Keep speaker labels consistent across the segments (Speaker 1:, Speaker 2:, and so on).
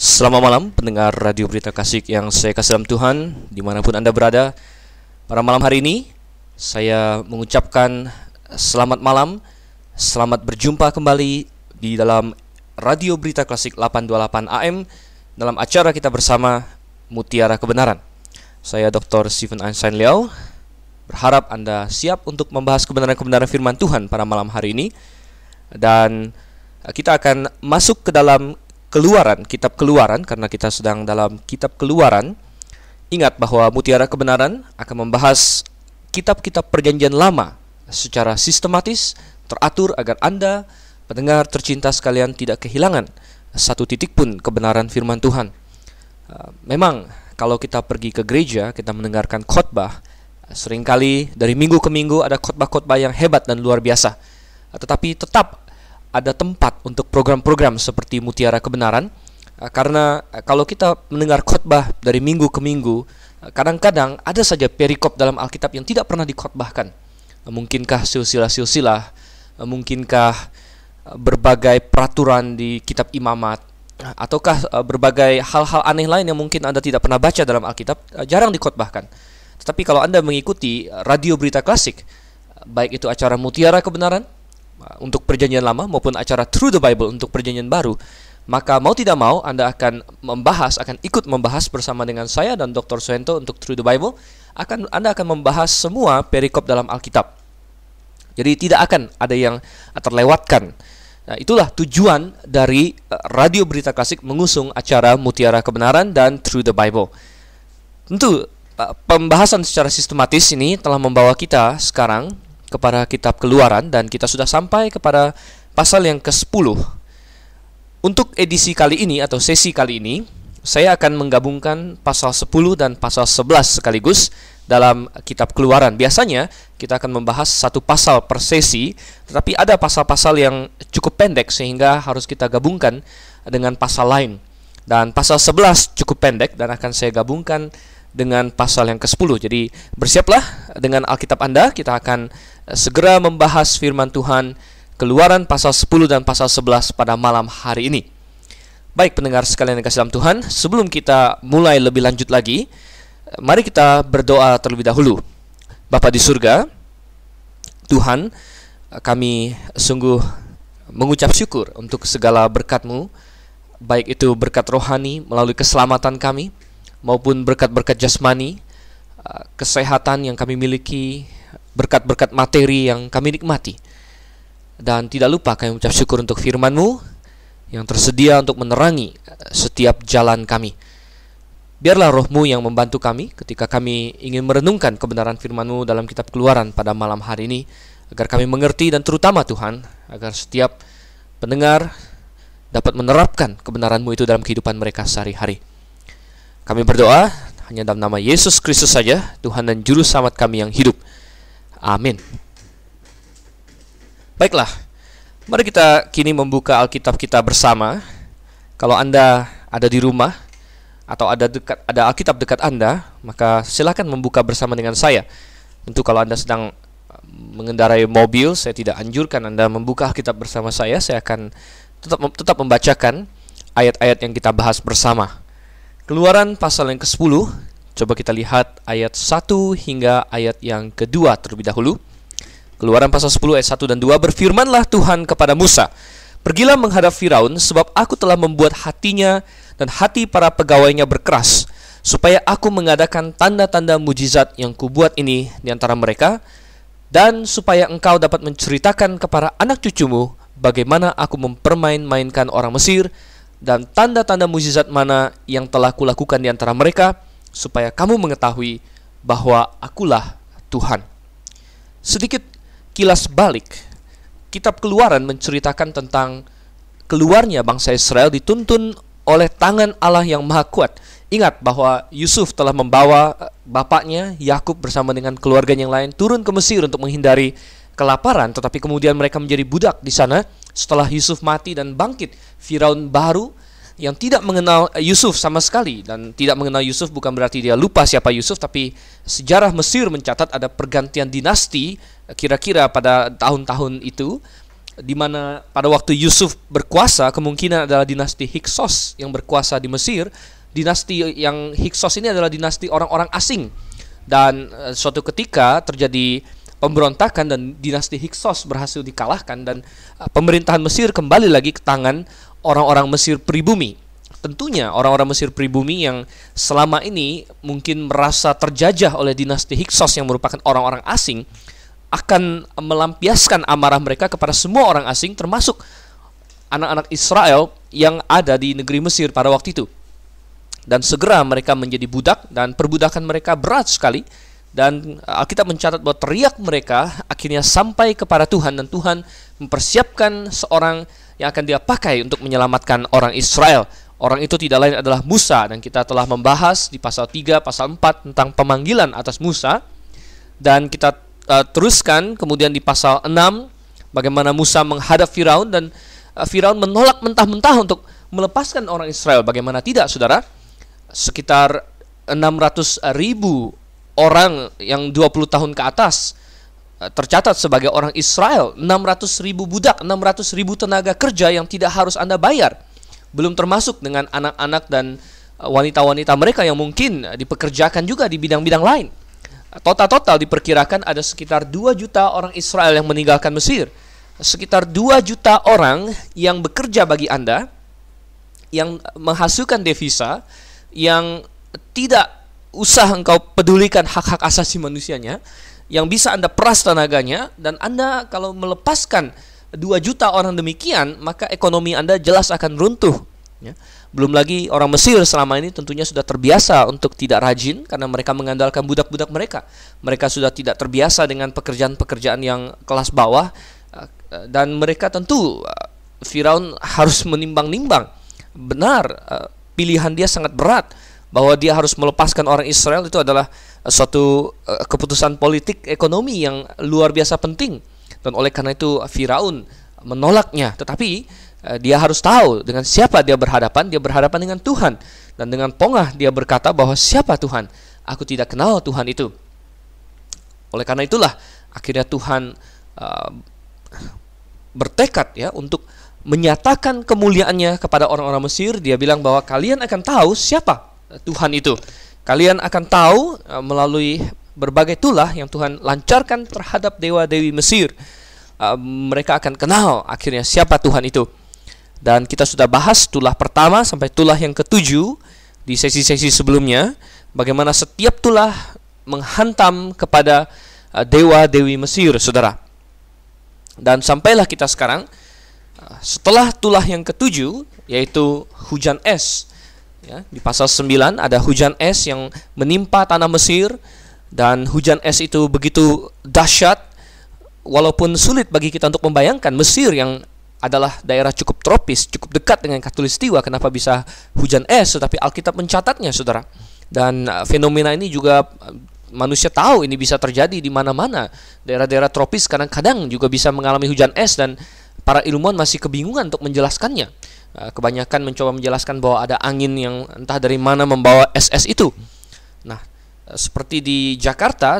Speaker 1: Selamat malam pendengar Radio Berita Kasih yang saya kasih dalam Tuhan, dimanapun Anda berada. Pada malam hari ini saya mengucapkan selamat malam, selamat berjumpa kembali di dalam Radio Berita Klasik 828 AM dalam acara kita bersama Mutiara Kebenaran. Saya Dr. Stephen Einstein Liao, berharap Anda siap untuk membahas kebenaran-kebenaran firman Tuhan pada malam hari ini. Dan kita akan masuk ke dalam kitab Keluaran, karena kita sedang dalam kitab Keluaran. Ingat bahwa Mutiara Kebenaran akan membahas kitab-kitab perjanjian lama secara sistematis, teratur agar Anda, pendengar tercinta sekalian, tidak kehilangan satu titik pun kebenaran firman Tuhan. Memang kalau kita pergi ke gereja, kita mendengarkan khotbah, seringkali dari minggu ke minggu ada khotbah-khotbah yang hebat dan luar biasa. Tetapi tetap ada tempat untuk program-program seperti Mutiara Kebenaran, karena kalau kita mendengar khotbah dari minggu ke minggu, kadang-kadang ada saja perikop dalam Alkitab yang tidak pernah dikhotbahkan. Mungkinkah silsilah-silsilah, mungkinkah berbagai peraturan di kitab imamat, ataukah berbagai hal-hal aneh lain yang mungkin Anda tidak pernah baca dalam Alkitab, jarang dikhotbahkan. Tetapi kalau Anda mengikuti Radio Berita Klasik, baik itu acara Mutiara Kebenaran untuk perjanjian lama maupun acara Through the Bible untuk perjanjian baru, maka mau tidak mau Anda akan ikut membahas bersama dengan saya dan Dr. Suento untuk Through the Bible. Anda akan membahas semua perikop dalam Alkitab. Jadi tidak akan ada yang terlewatkan. Nah, itulah tujuan dari Radio Berita Klasik mengusung acara Mutiara Kebenaran dan Through the Bible. Tentu pembahasan secara sistematis ini telah membawa kita sekarang kepada kitab Keluaran, dan kita sudah sampai kepada pasal yang ke-10. Untuk edisi kali ini atau sesi kali ini, saya akan menggabungkan pasal 10 dan pasal 11 sekaligus dalam kitab Keluaran. Biasanya kita akan membahas satu pasal per sesi, tetapi ada pasal-pasal yang cukup pendek sehingga harus kita gabungkan dengan pasal lain. Dan pasal 11 cukup pendek dan akan saya gabungkan dengan pasal yang ke-10. Jadi bersiaplah dengan Alkitab Anda, kita akan segera membahas firman Tuhan Keluaran pasal 10 dan pasal 11 pada malam hari ini. Baik pendengar sekalian yang kasih dalam Tuhan, sebelum kita mulai lebih lanjut lagi, mari kita berdoa terlebih dahulu. Bapa di surga, Tuhan, kami sungguh mengucap syukur untuk segala berkat-Mu, baik itu berkat rohani melalui keselamatan kami, maupun berkat-berkat jasmani, kesehatan yang kami miliki, berkat-berkat materi yang kami nikmati. Dan tidak lupa kami mengucap syukur untuk firman-Mu yang tersedia untuk menerangi setiap jalan kami. Biarlah Roh-Mu yang membantu kami ketika kami ingin merenungkan kebenaran firman-Mu dalam kitab Keluaran pada malam hari ini, agar kami mengerti, dan terutama Tuhan, agar setiap pendengar dapat menerapkan kebenaran-Mu itu dalam kehidupan mereka sehari-hari. Kami berdoa hanya dalam nama Yesus Kristus saja, Tuhan dan Juru Selamat kami yang hidup. Amin. Baiklah, mari kita kini membuka Alkitab kita bersama. Kalau Anda ada di rumah atau ada Alkitab dekat Anda, maka silakan membuka bersama dengan saya. Tentu kalau Anda sedang mengendarai mobil, saya tidak anjurkan Anda membuka Alkitab bersama saya. Saya akan tetap membacakan ayat-ayat yang kita bahas bersama. Keluaran pasal yang ke-10, coba kita lihat ayat 1 hingga ayat yang kedua terlebih dahulu. Keluaran pasal 10 ayat 1 dan 2, berfirmanlah Tuhan kepada Musa, pergilah menghadap Firaun, sebab aku telah membuat hatinya dan hati para pegawainya berkeras, supaya aku mengadakan tanda-tanda mujizat yang kubuat ini di antara mereka, dan supaya engkau dapat menceritakan kepada anak cucumu bagaimana aku mempermain-mainkan orang Mesir, dan tanda-tanda mujizat mana yang telah kulakukan di antara mereka, supaya kamu mengetahui bahwa akulah Tuhan. Sedikit kilas balik, kitab Keluaran menceritakan tentang keluarnya bangsa Israel dituntun oleh tangan Allah yang maha kuat. Ingat bahwa Yusuf telah membawa bapaknya Yakub bersama dengan keluarganya yang lain turun ke Mesir untuk menghindari kelaparan, tetapi kemudian mereka menjadi budak di sana. Setelah Yusuf mati dan bangkit Firaun baru yang tidak mengenal Yusuf sama sekali. Dan tidak mengenal Yusuf bukan berarti dia lupa siapa Yusuf, tapi sejarah Mesir mencatat ada pergantian dinasti kira-kira pada tahun-tahun itu. di mana pada waktu Yusuf berkuasa kemungkinan adalah dinasti Hyksos yang berkuasa di Mesir. Dinasti yang Hyksos ini adalah dinasti orang-orang asing, dan suatu ketika terjadi pemberontakan dan dinasti Hyksos berhasil dikalahkan, dan pemerintahan Mesir kembali lagi ke tangan orang-orang Mesir pribumi. Tentunya orang-orang Mesir pribumi yang selama ini mungkin merasa terjajah oleh dinasti Hyksos yang merupakan orang-orang asing akan melampiaskan amarah mereka kepada semua orang asing, termasuk anak-anak Israel yang ada di negeri Mesir pada waktu itu. Dan segera mereka menjadi budak, dan perbudakan mereka berat sekali. Dan Alkitab mencatat bahwa teriak mereka akhirnya sampai kepada Tuhan, dan Tuhan mempersiapkan seorang yang akan dia pakai untuk menyelamatkan orang Israel. Orang itu tidak lain adalah Musa, dan kita telah membahas di pasal 3, pasal 4 tentang pemanggilan atas Musa. Dan kita teruskan kemudian di pasal 6 bagaimana Musa menghadap Firaun, dan Firaun menolak mentah-mentah untuk melepaskan orang Israel. Bagaimana tidak, saudara? Sekitar 600.000 orang yang 20 tahun ke atas tercatat sebagai orang Israel. 600.000 budak, 600.000 tenaga kerja yang tidak harus Anda bayar. Belum termasuk dengan anak-anak dan wanita-wanita mereka yang mungkin dipekerjakan juga di bidang-bidang lain. Total diperkirakan ada sekitar 2 juta orang Israel yang meninggalkan Mesir. Sekitar 2 juta orang yang bekerja bagi Anda, yang menghasilkan devisa, yang tidak usah engkau pedulikan hak-hak asasi manusianya, yang bisa Anda peras tenaganya. Dan Anda kalau melepaskan 2 juta orang demikian, maka ekonomi Anda jelas akan runtuh, ya. Belum lagi orang Mesir selama ini tentunya sudah terbiasa untuk tidak rajin karena mereka mengandalkan budak-budak mereka. Mereka sudah tidak terbiasa dengan pekerjaan-pekerjaan yang kelas bawah, dan mereka tentu Firaun harus menimbang-nimbang. Benar, pilihan dia sangat berat bahwa dia harus melepaskan orang Israel. Itu adalah suatu keputusan politik ekonomi yang luar biasa penting, dan oleh karena itu Firaun menolaknya. Tetapi dia harus tahu dengan siapa dia berhadapan. Dia berhadapan dengan Tuhan, dan dengan pongah dia berkata bahwa siapa Tuhan? Aku tidak kenal Tuhan itu. Oleh karena itulah akhirnya Tuhan bertekad, ya, untuk menyatakan kemuliaannya kepada orang-orang Mesir. Dia bilang bahwa kalian akan tahu siapa Tuhan itu. Kalian akan tahu melalui berbagai tulah yang Tuhan lancarkan terhadap dewa-dewi Mesir. Mereka akan kenal akhirnya siapa Tuhan itu. Dan kita sudah bahas tulah pertama sampai tulah yang ke-7 di sesi-sesi sebelumnya, bagaimana setiap tulah menghantam kepada dewa-dewi Mesir, saudara. Dan sampailah kita sekarang setelah tulah yang ke-7, yaitu hujan es, ya. Di pasal 9 ada hujan es yang menimpa tanah Mesir, dan hujan es itu begitu dahsyat, walaupun sulit bagi kita untuk membayangkan Mesir yang adalah daerah cukup tropis, cukup dekat dengan khatulistiwa, kenapa bisa hujan es? Tetapi Alkitab mencatatnya, saudara. Dan fenomena ini juga manusia tahu ini bisa terjadi di mana-mana. Daerah-daerah tropis kadang-kadang juga bisa mengalami hujan es, dan para ilmuwan masih kebingungan untuk menjelaskannya. Kebanyakan mencoba menjelaskan bahwa ada angin yang entah dari mana membawa es-es itu. Nah, seperti di Jakarta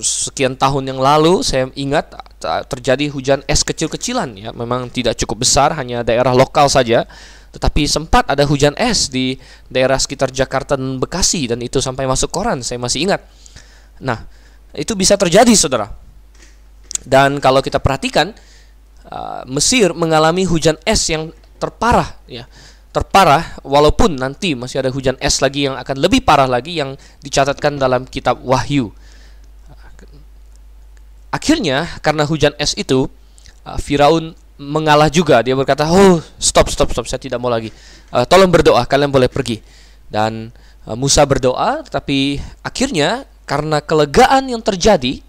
Speaker 1: sekian tahun yang lalu, saya ingat terjadi hujan es kecil-kecilan, ya. Memang tidak cukup besar, hanya daerah lokal saja, tetapi sempat ada hujan es di daerah sekitar Jakarta dan Bekasi, dan itu sampai masuk koran, saya masih ingat. Nah, itu bisa terjadi, saudara. Dan kalau kita perhatikan, Mesir mengalami hujan es yang terparah, ya. Terparah, walaupun nanti masih ada hujan es lagi yang akan lebih parah lagi yang dicatatkan dalam kitab Wahyu. Akhirnya karena hujan es itu, Firaun mengalah juga. Dia berkata, "Oh, stop, saya tidak mau lagi. Tolong berdoa, kalian boleh pergi." Dan Musa berdoa, tetapi akhirnya karena kelegaan yang terjadi,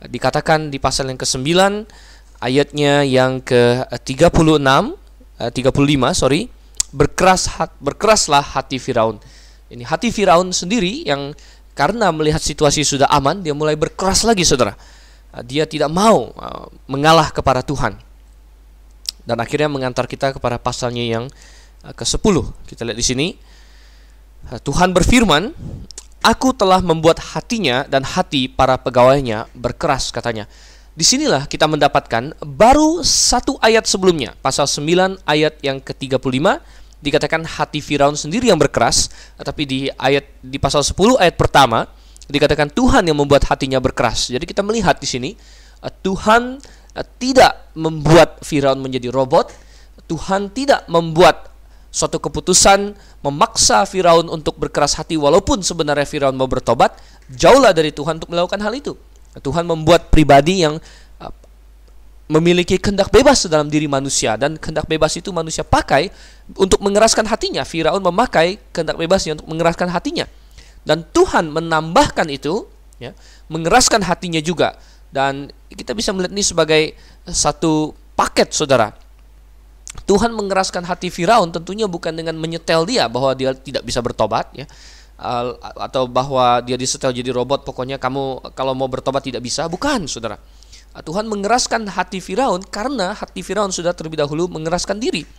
Speaker 1: dikatakan di pasal yang ke-9 ayatnya yang ke-35, berkeraslah hati Firaun. Ini hati Firaun sendiri yang karena melihat situasi sudah aman, dia mulai berkeras lagi, saudara. Dia tidak mau mengalah kepada Tuhan. Dan akhirnya mengantar kita kepada pasalnya yang ke-10. Kita lihat di sini. Tuhan berfirman, "Aku telah membuat hatinya dan hati para pegawainya berkeras," katanya. disinilah kita mendapatkan baru satu ayat sebelumnya, pasal 9 ayat yang ke-35, dikatakan hati Firaun sendiri yang berkeras. Tetapi di pasal 10 ayat pertama dikatakan Tuhan yang membuat hatinya berkeras. Jadi kita melihat di sini Tuhan tidak membuat Firaun menjadi robot. Tuhan tidak membuat suatu keputusan memaksa Firaun untuk berkeras hati walaupun sebenarnya Firaun mau bertobat. Jauhlah dari Tuhan untuk melakukan hal itu. Tuhan membuat pribadi yang memiliki kehendak bebas dalam diri manusia, dan kehendak bebas itu manusia pakai untuk mengeraskan hatinya. Firaun memakai kehendak bebasnya untuk mengeraskan hatinya, dan Tuhan menambahkan itu, ya, mengeraskan hatinya juga. Dan kita bisa melihat ini sebagai satu paket, saudara. Tuhan mengeraskan hati Firaun tentunya bukan dengan menyetel dia bahwa dia tidak bisa bertobat, ya, atau bahwa dia disetel jadi robot, pokoknya kamu kalau mau bertobat tidak bisa. Bukan, saudara. Tuhan mengeraskan hati Firaun karena hati Firaun sudah terlebih dahulu mengeraskan diri,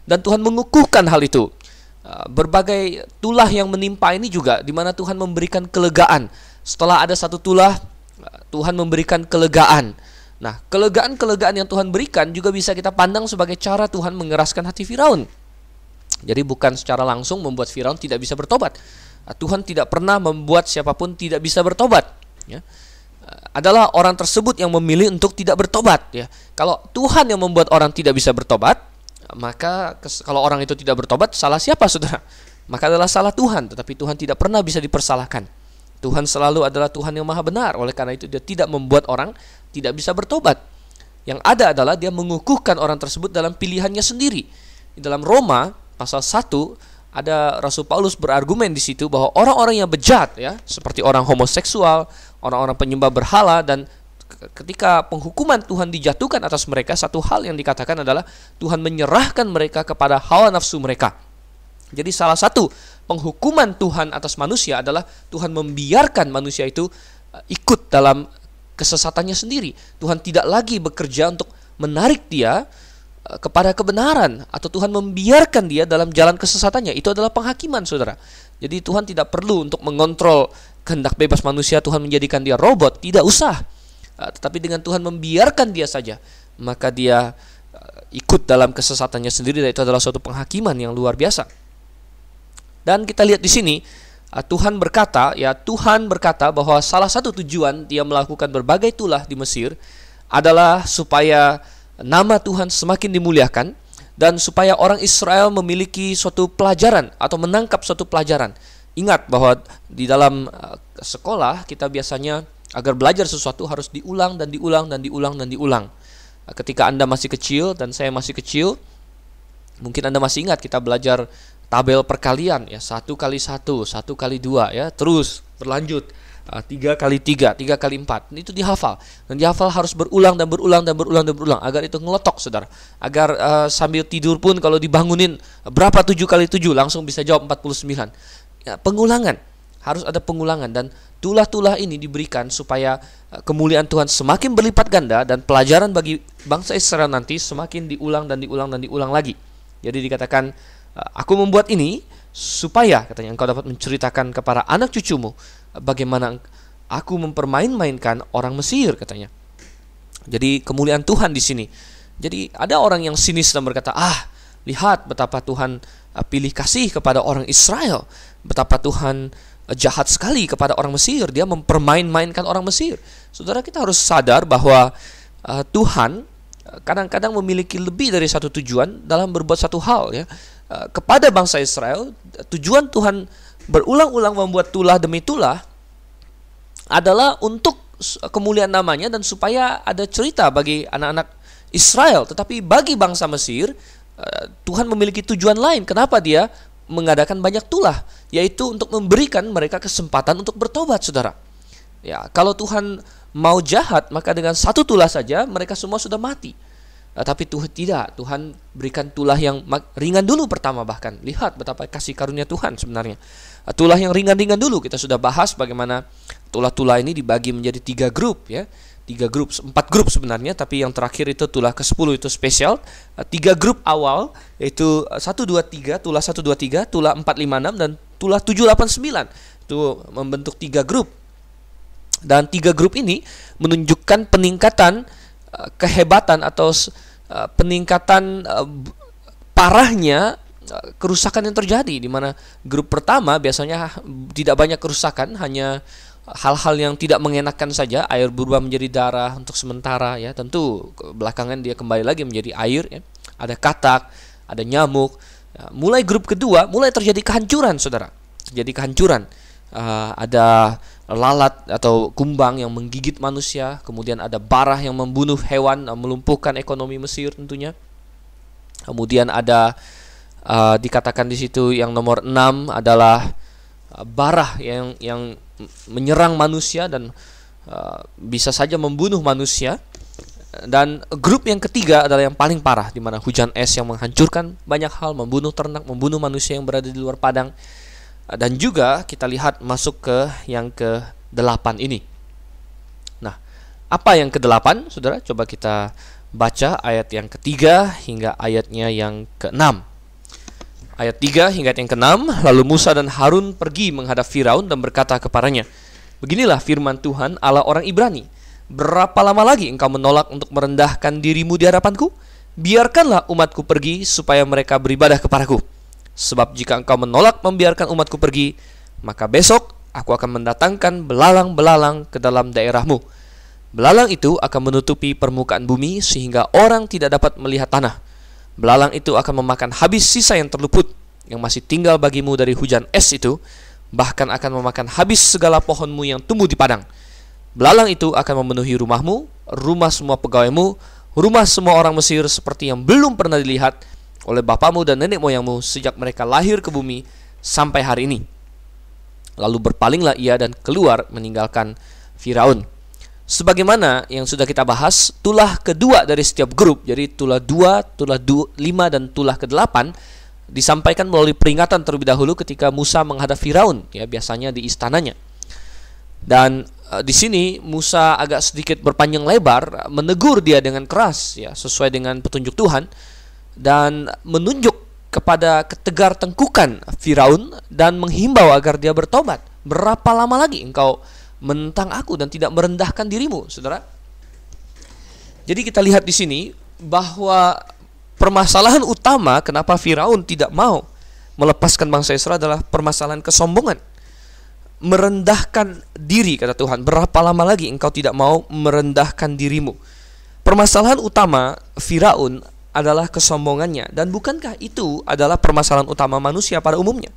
Speaker 1: dan Tuhan mengukuhkan hal itu. Berbagai tulah yang menimpa ini juga, di mana Tuhan memberikan kelegaan. Setelah ada satu tulah, Tuhan memberikan kelegaan. Nah, kelegaan-kelegaan yang Tuhan berikan juga bisa kita pandang sebagai cara Tuhan mengeraskan hati Firaun. Jadi bukan secara langsung membuat Firaun tidak bisa bertobat. Tuhan tidak pernah membuat siapapun tidak bisa bertobat, ya. Adalah orang tersebut yang memilih untuk tidak bertobat, ya. Kalau Tuhan yang membuat orang tidak bisa bertobat, maka kalau orang itu tidak bertobat, salah siapa, saudara? Maka adalah salah Tuhan. Tetapi Tuhan tidak pernah bisa dipersalahkan. Tuhan selalu adalah Tuhan yang maha benar. Oleh karena itu dia tidak membuat orang tidak bisa bertobat. Yang ada adalah dia mengukuhkan orang tersebut dalam pilihannya sendiri. Di dalam Roma pasal 1 ada Rasul Paulus berargumen di situ bahwa orang-orang yang bejat, ya, seperti orang homoseksual, orang-orang penyembah berhala, dan ketika penghukuman Tuhan dijatuhkan atas mereka, satu hal yang dikatakan adalah Tuhan menyerahkan mereka kepada hawa nafsu mereka. Jadi salah satu penghukuman Tuhan atas manusia adalah Tuhan membiarkan manusia itu ikut dalam kesesatannya sendiri. Tuhan tidak lagi bekerja untuk menarik dia kepada kebenaran, atau Tuhan membiarkan dia dalam jalan kesesatannya. Itu adalah penghakiman, saudara. Jadi Tuhan tidak perlu untuk mengontrol kehendak bebas manusia, Tuhan menjadikan dia robot, tidak usah. Tetapi dengan Tuhan membiarkan dia saja, maka dia ikut dalam kesesatannya sendiri, dan itu adalah suatu penghakiman yang luar biasa. Dan kita lihat di sini Tuhan berkata bahwa salah satu tujuan dia melakukan berbagai tulah di Mesir adalah supaya nama Tuhan semakin dimuliakan, dan supaya orang Israel memiliki suatu pelajaran atau menangkap suatu pelajaran. Ingat bahwa di dalam sekolah kita biasanya agar belajar sesuatu harus diulang dan diulang dan diulang dan diulang. Ketika Anda masih kecil dan saya masih kecil, mungkin Anda masih ingat kita belajar tabel perkalian, ya, 1 kali 1, 1 kali 2, ya, terus berlanjut 3 kali 3, 3 kali 4. Itu dihafal, dan dihafal harus berulang dan berulang dan berulang dan berulang agar itu ngelotok, saudara. Agar sambil tidur pun kalau dibangunin berapa 7 kali 7 langsung bisa jawab 49. Ya, pengulangan, harus ada pengulangan, dan tulah-tulah ini diberikan supaya kemuliaan Tuhan semakin berlipat ganda, dan pelajaran bagi bangsa Israel nanti semakin diulang dan diulang dan diulang lagi. Jadi dikatakan, aku membuat ini supaya, katanya, engkau dapat menceritakan kepada anak cucumu bagaimana aku mempermain-mainkan orang Mesir, katanya. Jadi kemuliaan Tuhan di sini. Jadi ada orang yang sinis dan berkata, lihat betapa Tuhan pilih kasih kepada orang Israel, betapa Tuhan jahat sekali kepada orang Mesir, dia mempermain-mainkan orang Mesir. Saudara, kita harus sadar bahwa Tuhan kadang-kadang memiliki lebih dari satu tujuan dalam berbuat satu hal, ya. Kepada bangsa Israel, tujuan Tuhan berulang-ulang membuat tulah demi tulah adalah untuk kemuliaan namanya dan supaya ada cerita bagi anak-anak Israel. Tetapi bagi bangsa Mesir, Tuhan memiliki tujuan lain. Kenapa dia mengadakan banyak tulah? Yaitu untuk memberikan mereka kesempatan untuk bertobat, saudara. Ya, kalau Tuhan mau jahat, maka dengan satu tulah saja mereka semua sudah mati. Tapi Tuhan tidak, Tuhan berikan tulah yang ringan dulu pertama bahkan. Lihat betapa kasih karunia Tuhan sebenarnya. Tulah yang ringan-ringan dulu, kita sudah bahas bagaimana tulah-tulah ini dibagi menjadi 3 grup, ya. 4 grup sebenarnya, tapi yang terakhir itu tulah ke-10 itu spesial. 3 grup awal yaitu 1, 2, 3, tulah 1, 2, 3, tulah 4, 5, 6 dan tulah 7, 8, 9. Itu membentuk 3 grup. Dan 3 grup ini menunjukkan peningkatan kehebatan atau peningkatan parahnya kerusakan yang terjadi, di mana grup pertama biasanya tidak banyak kerusakan, hanya hal-hal yang tidak mengenakan saja. Air berubah menjadi darah untuk sementara, ya. Tentu belakangan dia kembali lagi menjadi air, ya. Ada katak, ada nyamuk. Mulai grup kedua mulai terjadi kehancuran, saudara. Terjadi kehancuran. Ada lalat atau kumbang yang menggigit manusia. Kemudian ada barah yang membunuh hewan, melumpuhkan ekonomi Mesir tentunya. Kemudian ada dikatakan di situ yang nomor 6 adalah barah yang menyerang manusia dan bisa saja membunuh manusia. Dan grup yang ketiga adalah yang paling parah, di mana hujan es yang menghancurkan banyak hal, membunuh ternak, membunuh manusia yang berada di luar padang. Dan juga kita lihat masuk ke yang ke-8 ini. Nah, apa yang ke-8, saudara? Coba kita baca ayat yang ketiga hingga ayatnya yang ke-6. Ayat 3 hingga ayat yang ke-6. Lalu Musa dan Harun pergi menghadap Firaun dan berkata kepadanya, "Beginilah firman Tuhan Allah orang Ibrani, berapa lama lagi engkau menolak untuk merendahkan dirimu di hadapanku? Biarkanlah umatku pergi supaya mereka beribadah kepadaku. Sebab jika engkau menolak membiarkan umatku pergi, maka besok aku akan mendatangkan belalang-belalang ke dalam daerahmu. Belalang itu akan menutupi permukaan bumi sehingga orang tidak dapat melihat tanah. Belalang itu akan memakan habis sisa yang terluput yang masih tinggal bagimu dari hujan es itu, bahkan akan memakan habis segala pohonmu yang tumbuh di padang. Belalang itu akan memenuhi rumahmu, rumah semua pegawaimu, rumah semua orang Mesir seperti yang belum pernah dilihat oleh bapamu dan nenek moyangmu sejak mereka lahir ke bumi sampai hari ini." Lalu berpalinglah ia dan keluar meninggalkan Firaun. Sebagaimana yang sudah kita bahas, tulah kedua dari setiap grup, jadi tulah 2, tulah 5 dan tulah ke-8 disampaikan melalui peringatan terlebih dahulu ketika Musa menghadap Firaun, ya, biasanya di istananya. Dan di sini Musa agak sedikit berpanjang lebar menegur dia dengan keras, ya, sesuai dengan petunjuk Tuhan, dan menunjuk kepada ketegar tengkukan Firaun dan menghimbau agar dia bertobat. Berapa lama lagi engkau menentang aku dan tidak merendahkan dirimu, saudara? Jadi kita lihat di sini bahwa permasalahan utama kenapa Firaun tidak mau melepaskan bangsa Israel adalah permasalahan kesombongan, merendahkan diri, kata Tuhan. Berapa lama lagi engkau tidak mau merendahkan dirimu? Permasalahan utama Firaun adalah kesombongannya. Dan bukankah itu adalah permasalahan utama manusia pada umumnya?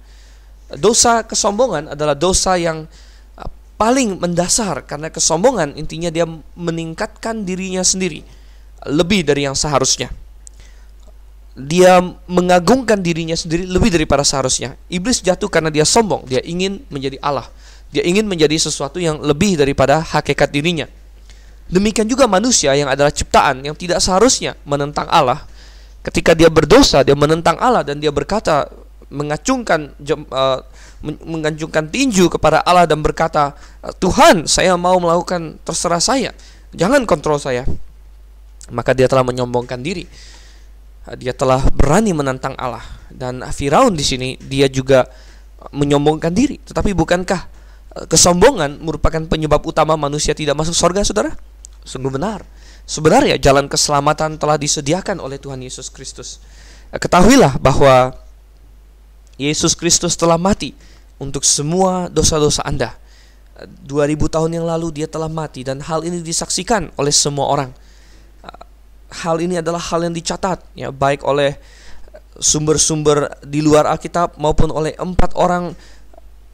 Speaker 1: Dosa kesombongan adalah dosa yang paling mendasar, karena kesombongan intinya dia meningkatkan dirinya sendiri lebih dari yang seharusnya. Dia mengagungkan dirinya sendiri lebih daripada seharusnya. Iblis jatuh karena dia sombong, dia ingin menjadi Allah, dia ingin menjadi sesuatu yang lebih daripada hakikat dirinya. Demikian juga manusia yang adalah ciptaan yang tidak seharusnya menentang Allah. Ketika dia berdosa, dia menentang Allah dan dia berkata, mengacungkan tinju kepada Allah dan berkata, "Tuhan, saya mau melakukan terserah saya, jangan kontrol saya." Maka dia telah menyombongkan diri. Dia telah berani menantang Allah. Dan Firaun di sini dia juga menyombongkan diri. Tetapi bukankah kesombongan merupakan penyebab utama manusia tidak masuk surga, saudara? Sungguh benar. Sebenarnya jalan keselamatan telah disediakan oleh Tuhan Yesus Kristus. Ketahuilah bahwa Yesus Kristus telah mati untuk semua dosa-dosa Anda. 2000 tahun yang lalu dia telah mati, dan hal ini disaksikan oleh semua orang. Hal ini adalah hal yang dicatat, ya, baik oleh sumber-sumber di luar Alkitab maupun oleh 4 orang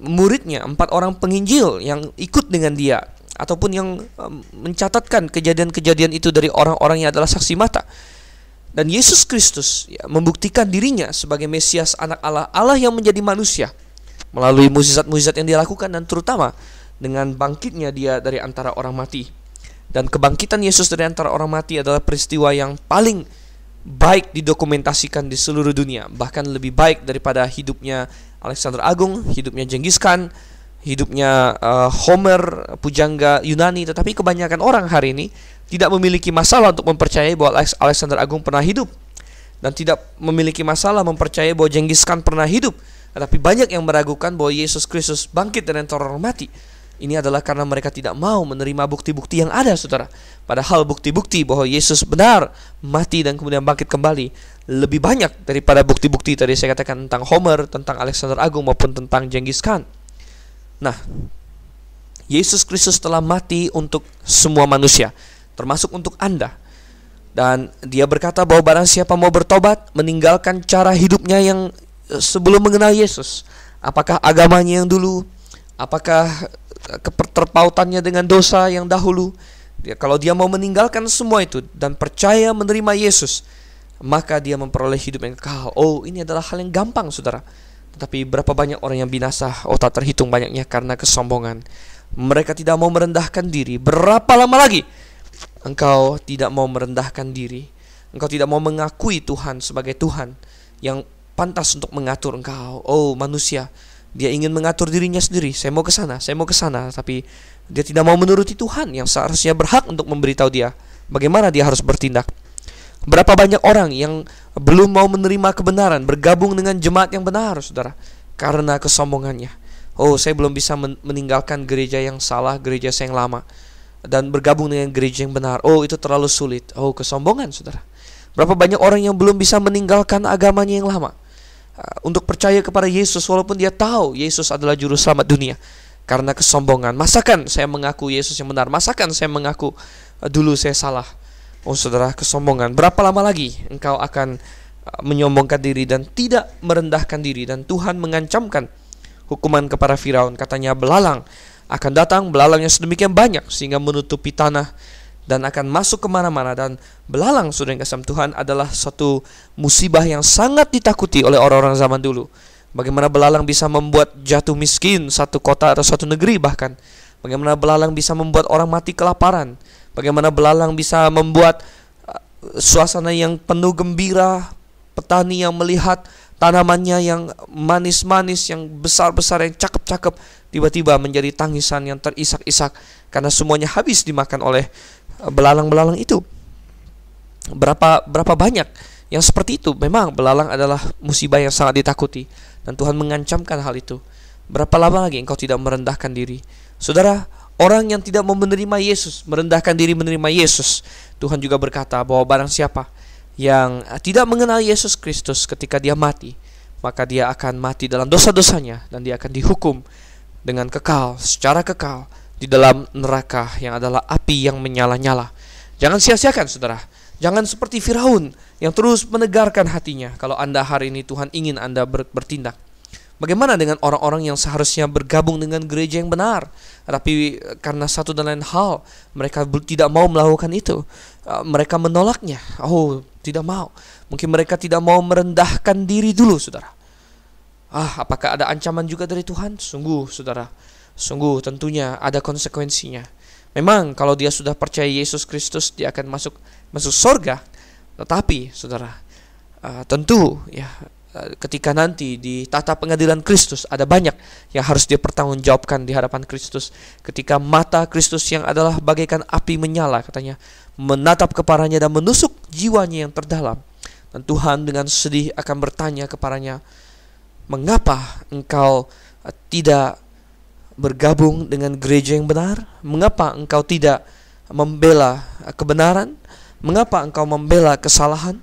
Speaker 1: muridnya, 4 orang penginjil yang ikut dengan dia, ataupun yang mencatatkan kejadian-kejadian itu dari orang-orang yang adalah saksi mata. Dan Yesus Kristus, ya, membuktikan dirinya sebagai Mesias, anak Allah, Allah yang menjadi manusia, melalui mukjizat-mukjizat yang dia lakukan, dan terutama dengan bangkitnya dia dari antara orang mati. Dan kebangkitan Yesus dari antara orang mati adalah peristiwa yang paling baik didokumentasikan di seluruh dunia, bahkan lebih baik daripada hidupnya Alexander Agung, hidupnya Genghis Khan, hidupnya Homer, pujangga Yunani. Tetapi kebanyakan orang hari ini tidak memiliki masalah untuk mempercayai bahwa Alexander Agung pernah hidup, dan tidak memiliki masalah mempercayai bahwa Genghis Khan pernah hidup. Tetapi banyak yang meragukan bahwa Yesus Kristus bangkit dari antara orang mati. Ini adalah karena mereka tidak mau menerima bukti-bukti yang ada, saudara. Padahal bukti-bukti bahwa Yesus benar mati dan kemudian bangkit kembali lebih banyak daripada bukti-bukti tadi saya katakan tentang Homer, tentang Alexander Agung, maupun tentang Genghis Khan. Nah, Yesus Kristus telah mati untuk semua manusia, termasuk untuk Anda. Dan dia berkata bahwa barang siapa mau bertobat, meninggalkan cara hidupnya yang sebelum mengenal Yesus, apakah agamanya yang dulu, apakah keterpautannya dengan dosa yang dahulu, kalau dia mau meninggalkan semua itu dan percaya menerima Yesus, maka dia memperoleh hidup yang kekal. Oh, ini adalah hal yang gampang, saudara. Tetapi berapa banyak orang yang binasa? Oh, tak terhitung banyaknya karena kesombongan. Mereka tidak mau merendahkan diri. Berapa lama lagi engkau tidak mau merendahkan diri? Engkau tidak mau mengakui Tuhan sebagai Tuhan yang pantas untuk mengatur engkau. Oh, manusia, dia ingin mengatur dirinya sendiri. Saya mau ke sana, saya mau ke sana, tapi dia tidak mau menuruti Tuhan yang seharusnya berhak untuk memberitahu dia bagaimana dia harus bertindak. Berapa banyak orang yang belum mau menerima kebenaran, bergabung dengan jemaat yang benar, saudara, karena kesombongannya. Oh, saya belum bisa meninggalkan gereja yang salah, gereja saya yang lama, dan bergabung dengan gereja yang benar. Oh, itu terlalu sulit. Oh, kesombongan, saudara. Berapa banyak orang yang belum bisa meninggalkan agamanya yang lama untuk percaya kepada Yesus, walaupun dia tahu Yesus adalah juru selamat dunia, karena kesombongan. Masakan saya mengaku Yesus yang benar? Masakan saya mengaku dulu saya salah? Oh, saudara, kesombongan. Berapa lama lagi engkau akan menyombongkan diri dan tidak merendahkan diri? Dan Tuhan mengancamkan hukuman kepada Firaun. Katanya belalang akan datang, belalangnya sedemikian banyak sehingga menutupi tanah dan akan masuk kemana-mana. Dan belalang, saudara yang kasih Tuhan, adalah suatu musibah yang sangat ditakuti oleh orang-orang zaman dulu. Bagaimana belalang bisa membuat jatuh miskin satu kota atau satu negeri bahkan. Bagaimana belalang bisa membuat orang mati kelaparan. Bagaimana belalang bisa membuat suasana yang penuh gembira, petani yang melihat tanamannya yang manis-manis, yang besar-besar, yang cakep-cakep, tiba-tiba menjadi tangisan yang terisak-isak karena semuanya habis dimakan oleh belalang-belalang itu. Berapa banyak yang seperti itu. Memang belalang adalah musibah yang sangat ditakuti dan Tuhan mengancamkan hal itu. Berapa lama lagi engkau tidak merendahkan diri? Saudara, orang yang tidak mau menerima Yesus, merendahkan diri menerima Yesus, Tuhan juga berkata bahwa barang siapa yang tidak mengenal Yesus Kristus ketika dia mati, maka dia akan mati dalam dosa-dosanya dan dia akan dihukum dengan kekal, secara kekal di dalam neraka yang adalah api yang menyala-nyala. Jangan sia-siakan, saudara. Jangan seperti Firaun yang terus menegarkan hatinya. Kalau Anda hari ini Tuhan ingin Anda bertindak, bagaimana dengan orang-orang yang seharusnya bergabung dengan gereja yang benar, tapi karena satu dan lain hal mereka tidak mau melakukan itu? Mereka menolaknya. Oh, tidak mau. Mungkin mereka tidak mau merendahkan diri dulu, saudara. Apakah ada ancaman juga dari Tuhan? Sungguh, saudara, sungguh tentunya ada konsekuensinya. Memang kalau dia sudah percaya Yesus Kristus, dia akan masuk surga. Tetapi, saudara, tentu ya, ketika nanti di tata pengadilan Kristus ada banyak yang harus dia pertanggungjawabkan di hadapan Kristus. Ketika mata Kristus yang adalah bagaikan api menyala, katanya, menatap kepadanya dan menusuk jiwanya yang terdalam. Dan Tuhan dengan sedih akan bertanya kepadanya, mengapa engkau tidak bergabung dengan gereja yang benar? Mengapa engkau tidak membela kebenaran? Mengapa engkau membela kesalahan?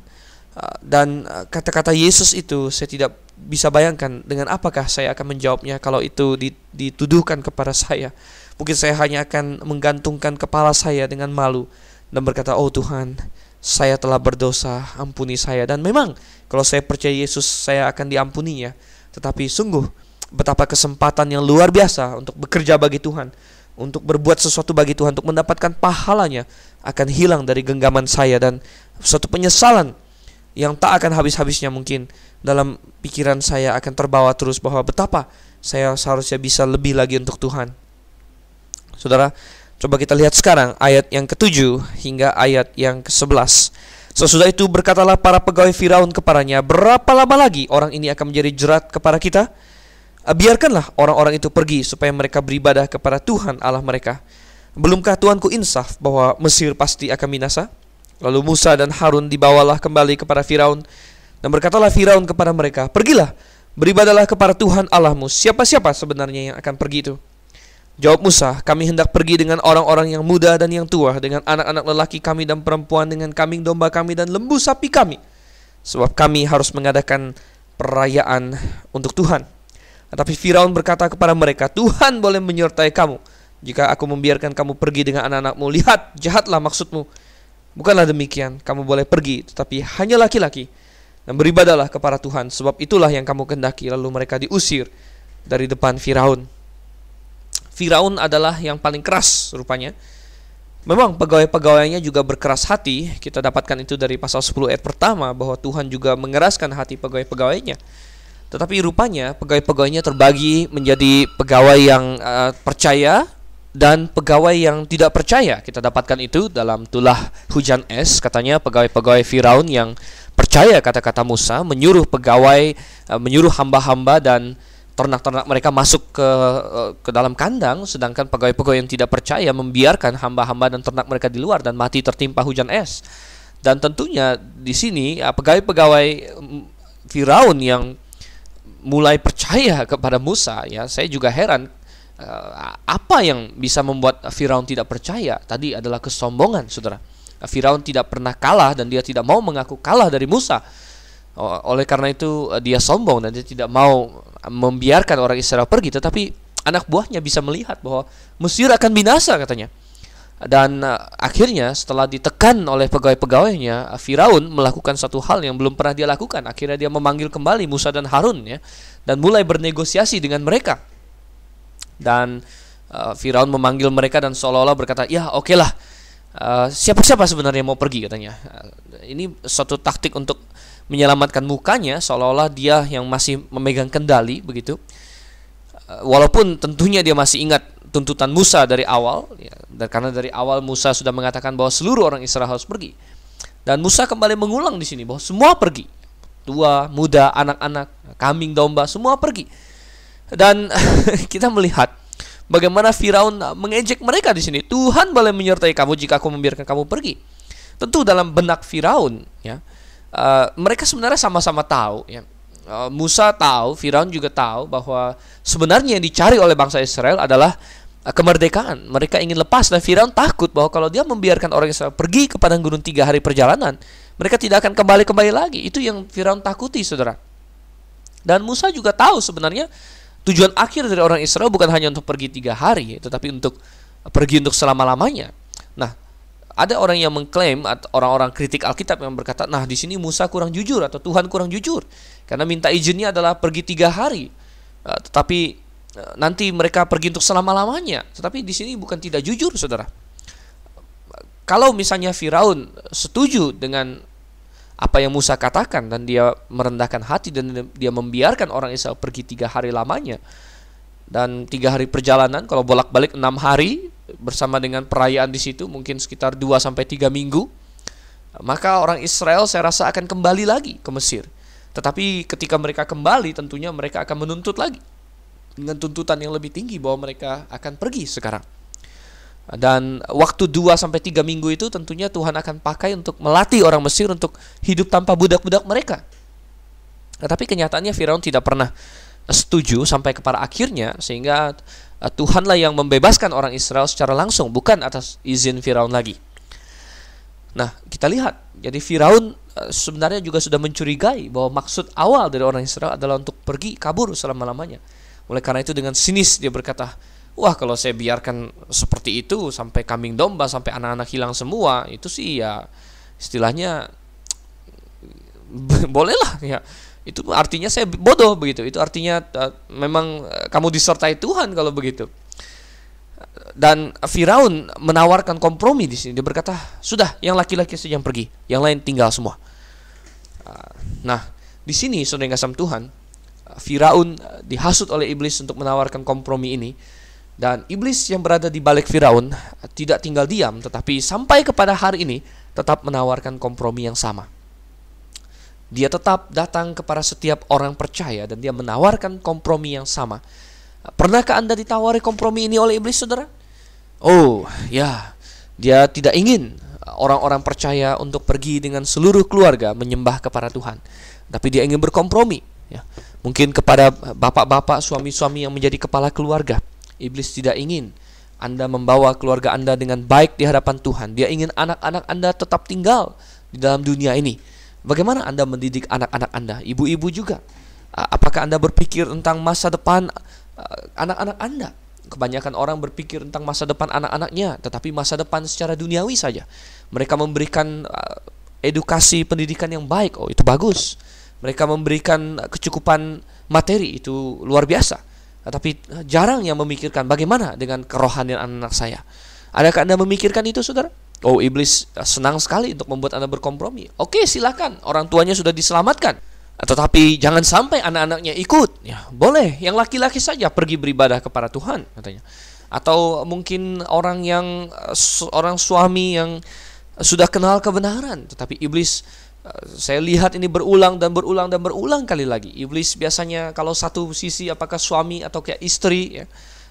Speaker 1: Dan kata-kata Yesus itu saya tidak bisa bayangkan dengan apakah saya akan menjawabnya kalau itu dituduhkan kepada saya. Mungkin saya hanya akan menggantungkan kepala saya dengan malu dan berkata, oh Tuhan, saya telah berdosa, ampuni saya. Dan memang kalau saya percaya Yesus, saya akan diampuninya. Tetapi sungguh betapa kesempatan yang luar biasa untuk bekerja bagi Tuhan, untuk berbuat sesuatu bagi Tuhan, untuk mendapatkan pahalanya akan hilang dari genggaman saya. Dan suatu penyesalan yang tak akan habis-habisnya mungkin dalam pikiran saya akan terbawa terus bahwa betapa saya seharusnya bisa lebih lagi untuk Tuhan. Saudara, coba kita lihat sekarang ayat yang ke-7 hingga ayat yang ke-11. Sesudah itu berkatalah para pegawai Firaun kepadanya, berapa lama lagi orang ini akan menjadi jerat kepada kita? Biarkanlah orang-orang itu pergi supaya mereka beribadah kepada Tuhan Allah mereka. Belumkah Tuanku insaf bahwa Mesir pasti akan binasa? Lalu Musa dan Harun dibawalah kembali kepada Firaun, dan berkatalah Firaun kepada mereka, pergilah, beribadahlah kepada Tuhan Allahmu. Siapa-siapa sebenarnya yang akan pergi itu? Jawab Musa, kami hendak pergi dengan orang-orang yang muda dan yang tua, dengan anak-anak lelaki kami dan perempuan, dengan kambing domba kami dan lembu sapi kami. Sebab kami harus mengadakan perayaan untuk Tuhan. Tetapi Firaun berkata kepada mereka, Tuhan boleh menyertai kamu jika aku membiarkan kamu pergi dengan anak-anakmu. Lihat, jahatlah maksudmu. Bukanlah demikian, kamu boleh pergi, tetapi hanya laki-laki. Dan beribadahlah kepada Tuhan, sebab itulah yang kamu kehendaki. Lalu mereka diusir dari depan Firaun. Firaun adalah yang paling keras rupanya. Memang pegawai-pegawainya juga berkeras hati. Kita dapatkan itu dari pasal 10 ayat pertama, bahwa Tuhan juga mengeraskan hati pegawai-pegawainya. Tetapi rupanya pegawai-pegawainya terbagi menjadi pegawai yang percaya dan pegawai yang tidak percaya. Kita dapatkan itu dalam tulah hujan es. Katanya pegawai-pegawai Firaun yang percaya kata-kata Musa menyuruh menyuruh hamba-hamba dan ternak-ternak mereka masuk ke dalam kandang, sedangkan pegawai-pegawai yang tidak percaya membiarkan hamba-hamba dan ternak mereka di luar dan mati tertimpa hujan es. Dan tentunya di sini pegawai-pegawai Firaun yang mulai percaya kepada Musa, ya, saya juga heran apa yang bisa membuat Firaun tidak percaya. Tadi adalah kesombongan, saudara. Firaun tidak pernah kalah dan dia tidak mau mengaku kalah dari Musa. Oleh karena itu dia sombong dan dia tidak mau membiarkan orang Israel pergi. Tetapi anak buahnya bisa melihat bahwa Mesir akan binasa, katanya. Dan akhirnya setelah ditekan oleh pegawai-pegawainya, Firaun melakukan satu hal yang belum pernah dia lakukan. Akhirnya dia memanggil kembali Musa dan Harun, ya, dan mulai bernegosiasi dengan mereka. Dan Firaun memanggil mereka dan seolah-olah berkata, ya oke lah, siapa-siapa sebenarnya mau pergi, katanya. Ini suatu taktik untuk menyelamatkan mukanya, seolah-olah dia yang masih memegang kendali begitu. Walaupun tentunya dia masih ingat tuntutan Musa dari awal, ya, dan karena dari awal Musa sudah mengatakan bahwa seluruh orang Israel harus pergi. Dan Musa kembali mengulang di sini bahwa semua pergi, tua, muda, anak-anak, kambing, domba, semua pergi. Dan kita melihat bagaimana Firaun mengejek mereka di sini. Tuhan boleh menyertai kamu jika aku membiarkan kamu pergi. Tentu dalam benak Firaun, ya, mereka sebenarnya sama-sama tahu, ya. Musa tahu, Firaun juga tahu bahwa sebenarnya yang dicari oleh bangsa Israel adalah kemerdekaan. Mereka ingin lepas, dan Firaun takut bahwa kalau dia membiarkan orang Israel pergi ke padang gurun 3 hari perjalanan, mereka tidak akan kembali lagi. Itu yang Firaun takuti, saudara. Dan Musa juga tahu sebenarnya tujuan akhir dari orang Israel bukan hanya untuk pergi 3 hari, tetapi untuk pergi untuk selama-lamanya. Nah, ada orang yang mengklaim, atau orang-orang kritik Alkitab yang berkata, nah di sini Musa kurang jujur atau Tuhan kurang jujur karena minta izinnya adalah pergi 3 hari, tetapi nanti mereka pergi untuk selama-lamanya. Tetapi di sini bukan tidak jujur, saudara. Kalau misalnya Firaun setuju dengan apa yang Musa katakan dan dia merendahkan hati dan dia membiarkan orang Israel pergi 3 hari lamanya, dan 3 hari perjalanan, kalau bolak-balik 6 hari bersama dengan perayaan di situ mungkin sekitar 2-3 minggu, maka orang Israel saya rasa akan kembali lagi ke Mesir. Tetapi ketika mereka kembali, tentunya mereka akan menuntut lagi dengan tuntutan yang lebih tinggi bahwa mereka akan pergi sekarang. Dan waktu 2-3 minggu itu tentunya Tuhan akan pakai untuk melatih orang Mesir untuk hidup tanpa budak-budak mereka. Tetapi kenyataannya Firaun tidak pernah setuju sampai kepada akhirnya, sehingga Tuhanlah yang membebaskan orang Israel secara langsung, bukan atas izin Firaun lagi. Nah, kita lihat, jadi Firaun sebenarnya juga sudah mencurigai bahwa maksud awal dari orang Israel adalah untuk pergi kabur selama-lamanya. Oleh karena itu dengan sinis dia berkata, wah, kalau saya biarkan seperti itu sampai kambing domba, sampai anak-anak hilang semua, itu sih ya istilahnya bolehlah, ya. Itu artinya saya bodoh begitu. Itu artinya memang kamu disertai Tuhan kalau begitu. Dan Firaun menawarkan kompromi di sini. Dia berkata, sudah, yang laki-laki saja yang pergi, yang lain tinggal semua. Nah, di sini saudara yang kasih Tuhan, Firaun dihasut oleh iblis untuk menawarkan kompromi ini. Dan iblis yang berada di balik Firaun tidak tinggal diam, tetapi sampai kepada hari ini tetap menawarkan kompromi yang sama. Dia tetap datang kepada setiap orang percaya dan dia menawarkan kompromi yang sama. Pernahkah Anda ditawari kompromi ini oleh iblis, saudara? Oh ya, dia tidak ingin orang-orang percaya untuk pergi dengan seluruh keluarga menyembah kepada Tuhan, tapi dia ingin berkompromi, ya. Mungkin kepada bapak-bapak, suami-suami yang menjadi kepala keluarga, Iblis tidak ingin Anda membawa keluarga Anda dengan baik di hadapan Tuhan. Dia ingin anak-anak Anda tetap tinggal di dalam dunia ini. Bagaimana Anda mendidik anak-anak Anda? Ibu-ibu juga. Apakah Anda berpikir tentang masa depan anak-anak Anda? Kebanyakan orang berpikir tentang masa depan anak-anaknya, tetapi masa depan secara duniawi saja. Mereka memberikan edukasi pendidikan yang baik, itu bagus. Mereka memberikan kecukupan materi, itu luar biasa. Tetapi jarang yang memikirkan bagaimana dengan kerohanian anak-anak saya. Adakah Anda memikirkan itu, saudara? Iblis senang sekali untuk membuat Anda berkompromi. Oke, silakan, orang tuanya sudah diselamatkan. Tetapi jangan sampai anak-anaknya ikut. Ya, boleh, yang laki-laki saja pergi beribadah kepada Tuhan, katanya. Atau mungkin orang suami yang sudah kenal kebenaran, tetapi iblis, saya lihat ini berulang kali lagi. Iblis biasanya kalau satu sisi, apakah suami atau kayak istri ya,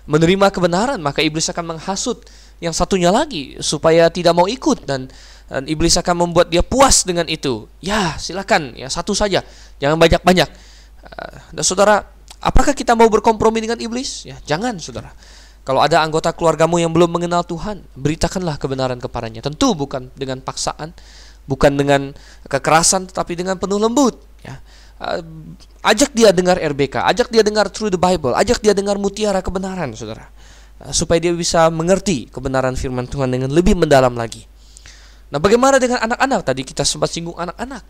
Speaker 1: menerima kebenaran, maka iblis akan menghasut yang satunya lagi supaya tidak mau ikut, dan iblis akan membuat dia puas dengan itu. Ya, silakan, ya satu saja, jangan banyak-banyak. Dan saudara, apakah kita mau berkompromi dengan iblis? Ya, jangan, saudara. Kalau ada anggota keluargamu yang belum mengenal Tuhan, beritakanlah kebenaran kepadanya. Tentu bukan dengan paksaan, bukan dengan kekerasan, tetapi dengan penuh lembut. Ya. Ajak dia dengar RBK, ajak dia dengar Through the Bible, ajak dia dengar Mutiara Kebenaran, saudara, supaya dia bisa mengerti kebenaran firman Tuhan dengan lebih mendalam lagi. Nah, bagaimana dengan anak-anak? Tadi kita sempat singgung anak-anak.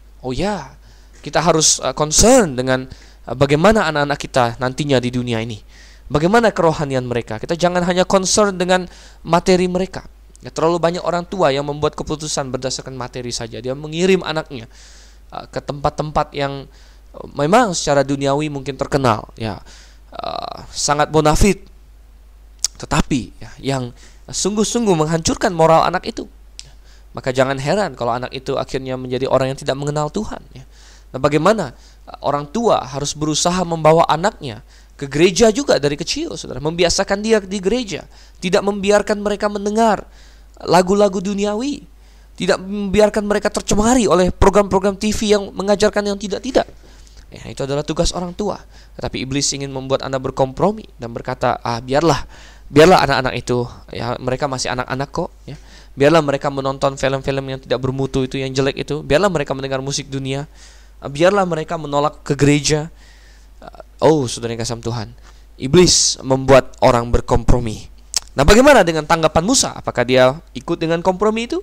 Speaker 1: Kita harus concern dengan bagaimana anak-anak kita nantinya di dunia ini. Bagaimana kerohanian mereka. Kita jangan hanya concern dengan materi mereka. Ya, terlalu banyak orang tua yang membuat keputusan berdasarkan materi saja. Dia mengirim anaknya ke tempat-tempat yang memang secara duniawi mungkin terkenal, ya, sangat bonafit, tetapi ya, yang sungguh-sungguh menghancurkan moral anak itu. Maka jangan heran kalau anak itu akhirnya menjadi orang yang tidak mengenal Tuhan. Ya. Nah, bagaimana orang tua harus berusaha membawa anaknya ke gereja juga dari kecil, saudara, membiasakan dia di gereja, tidak membiarkan mereka mendengar lagu-lagu duniawi, tidak membiarkan mereka tercemari oleh program-program TV yang mengajarkan yang tidak-tidak. Ya, itu adalah tugas orang tua. Tetapi iblis ingin membuat Anda berkompromi dan berkata, biarlah anak-anak itu, ya, mereka masih anak-anak kok, ya. Biarlah mereka menonton film-film yang tidak bermutu itu, yang jelek itu. Biarlah mereka mendengar musik dunia. Biarlah mereka menolak ke gereja. Saudara yang kasih Tuhan, iblis membuat orang berkompromi. Nah, bagaimana dengan tanggapan Musa? Apakah dia ikut dengan kompromi itu?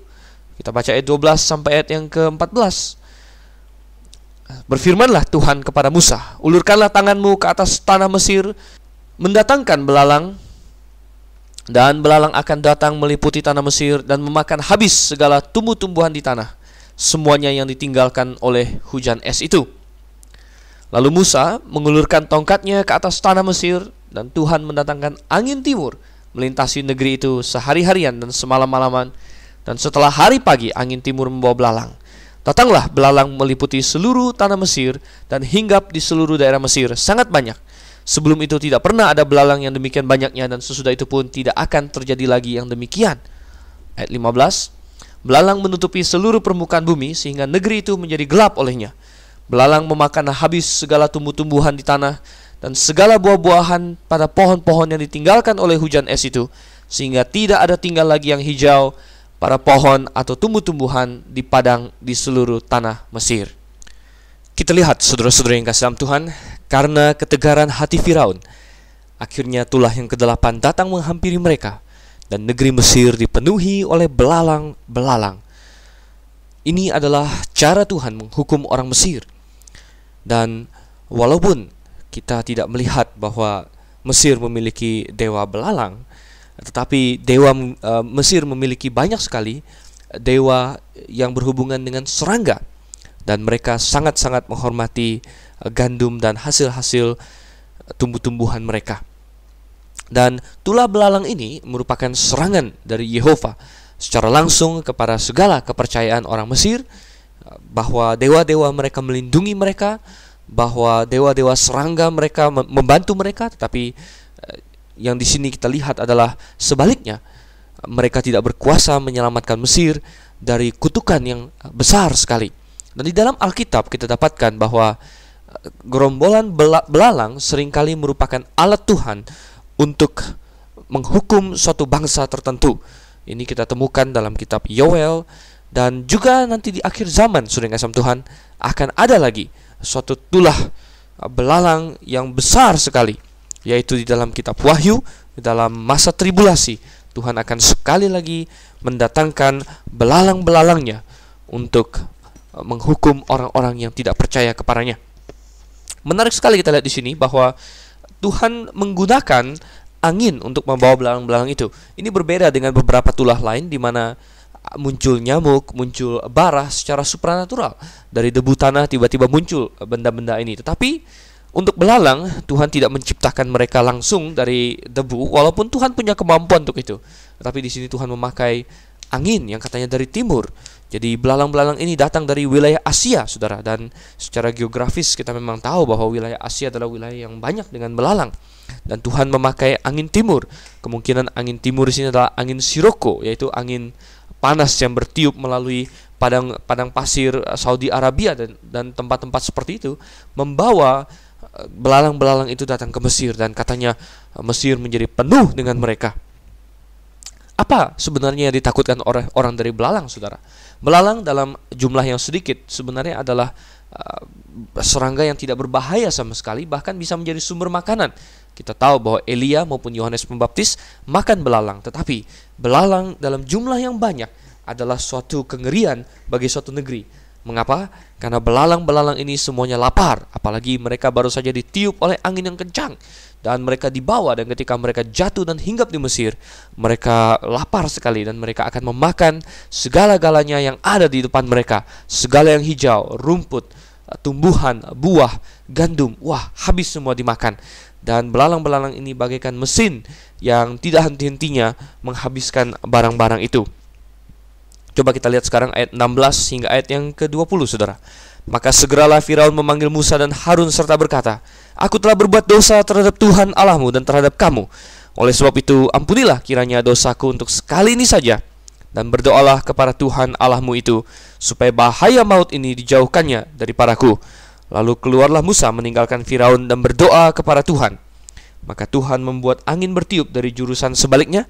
Speaker 1: Kita baca ayat 12 sampai ayat yang ke-14. Berfirmanlah Tuhan kepada Musa, ulurkanlah tanganmu ke atas tanah Mesir, mendatangkan belalang, dan belalang akan datang meliputi tanah Mesir dan memakan habis segala tumbuh-tumbuhan di tanah, semuanya yang ditinggalkan oleh hujan es itu. Lalu Musa mengulurkan tongkatnya ke atas tanah Mesir, dan Tuhan mendatangkan angin timur melintasi negeri itu sehari-harian dan semalam-malaman. Dan setelah hari pagi, angin timur membawa belalang. Datanglah belalang meliputi seluruh tanah Mesir dan hinggap di seluruh daerah Mesir sangat banyak. Sebelum itu tidak pernah ada belalang yang demikian banyaknya, dan sesudah itu pun tidak akan terjadi lagi yang demikian. Ayat 15. Belalang menutupi seluruh permukaan bumi sehingga negeri itu menjadi gelap olehnya. Belalang memakan habis segala tumbuh-tumbuhan di tanah dan segala buah-buahan pada pohon-pohon yang ditinggalkan oleh hujan es itu, sehingga tidak ada tinggal lagi yang hijau pada pohon atau tumbuh-tumbuhan di padang di seluruh tanah Mesir. Kita lihat, saudara-saudara yang kasih dalam Tuhan, karena ketegaran hati Firaun, akhirnya tulah yang ke-8 datang menghampiri mereka, dan negeri Mesir dipenuhi oleh belalang-belalang. Ini adalah cara Tuhan menghukum orang Mesir. Dan walaupun kita tidak melihat bahwa Mesir memiliki dewa belalang, tetapi dewa Mesir memiliki banyak sekali dewa yang berhubungan dengan serangga, dan mereka sangat-sangat menghormati gandum dan hasil-hasil tumbuh-tumbuhan mereka. Dan tulah belalang ini merupakan serangan dari Yehova secara langsung kepada segala kepercayaan orang Mesir, bahwa dewa-dewa mereka melindungi mereka, bahwa dewa-dewa serangga mereka membantu mereka. Tetapi yang di sini kita lihat adalah sebaliknya. Mereka tidak berkuasa menyelamatkan Mesir dari kutukan yang besar sekali. Dan di dalam Alkitab kita dapatkan bahwa gerombolan belalang seringkali merupakan alat Tuhan untuk menghukum suatu bangsa tertentu. Ini kita temukan dalam kitab Yoel, dan juga nanti di akhir zaman, saudara yang kasih Tuhan, akan ada lagi suatu tulah belalang yang besar sekali, yaitu di dalam kitab Wahyu. Di dalam masa tribulasi, Tuhan akan sekali lagi mendatangkan belalang-belalangnya untuk menghukum orang-orang yang tidak percaya kepadanya. Menarik sekali kita lihat di sini bahwa Tuhan menggunakan angin untuk membawa belalang-belalang itu. Ini berbeda dengan beberapa tulah lain di mana muncul nyamuk, muncul bara secara supranatural. Dari debu tanah tiba-tiba muncul benda-benda ini. Tetapi untuk belalang, Tuhan tidak menciptakan mereka langsung dari debu, walaupun Tuhan punya kemampuan untuk itu. Tetapi di sini Tuhan memakai angin yang katanya dari timur. Jadi belalang-belalang ini datang dari wilayah Asia, saudara. Dan secara geografis kita memang tahu bahwa wilayah Asia adalah wilayah yang banyak dengan belalang. Dan Tuhan memakai angin timur. Kemungkinan angin timur di sini adalah angin siroko, yaitu angin panas yang bertiup melalui padang pasir Saudi Arabia dan tempat-tempat seperti itu, membawa belalang-belalang itu datang ke Mesir, dan katanya Mesir menjadi penuh dengan mereka. Apa sebenarnya yang ditakutkan orang dari belalang, saudara? Belalang dalam jumlah yang sedikit sebenarnya adalah serangga yang tidak berbahaya sama sekali, bahkan bisa menjadi sumber makanan. Kita tahu bahwa Elia maupun Yohanes Pembaptis makan belalang, tetapi belalang dalam jumlah yang banyak adalah suatu kengerian bagi suatu negeri. Mengapa? Karena belalang-belalang ini semuanya lapar, apalagi mereka baru saja ditiup oleh angin yang kencang, dan mereka dibawa, dan ketika mereka jatuh dan hinggap di Mesir, mereka lapar sekali, dan mereka akan memakan segala-galanya yang ada di depan mereka, segala yang hijau, rumput, tumbuhan, buah, gandum, wah, habis semua dimakan. Dan belalang-belalang ini bagaikan mesin yang tidak henti-hentinya menghabiskan barang-barang itu. Coba kita lihat sekarang ayat 16 hingga ayat yang ke-20, saudara. Maka segeralah Firaun memanggil Musa dan Harun serta berkata, "Aku telah berbuat dosa terhadap Tuhan Allahmu dan terhadap kamu. Oleh sebab itu ampunilah kiranya dosaku untuk sekali ini saja, dan berdoalah kepada Tuhan Allahmu itu supaya bahaya maut ini dijauhkannya daripadaku." Lalu keluarlah Musa meninggalkan Firaun dan berdoa kepada Tuhan. Maka Tuhan membuat angin bertiup dari jurusan sebaliknya,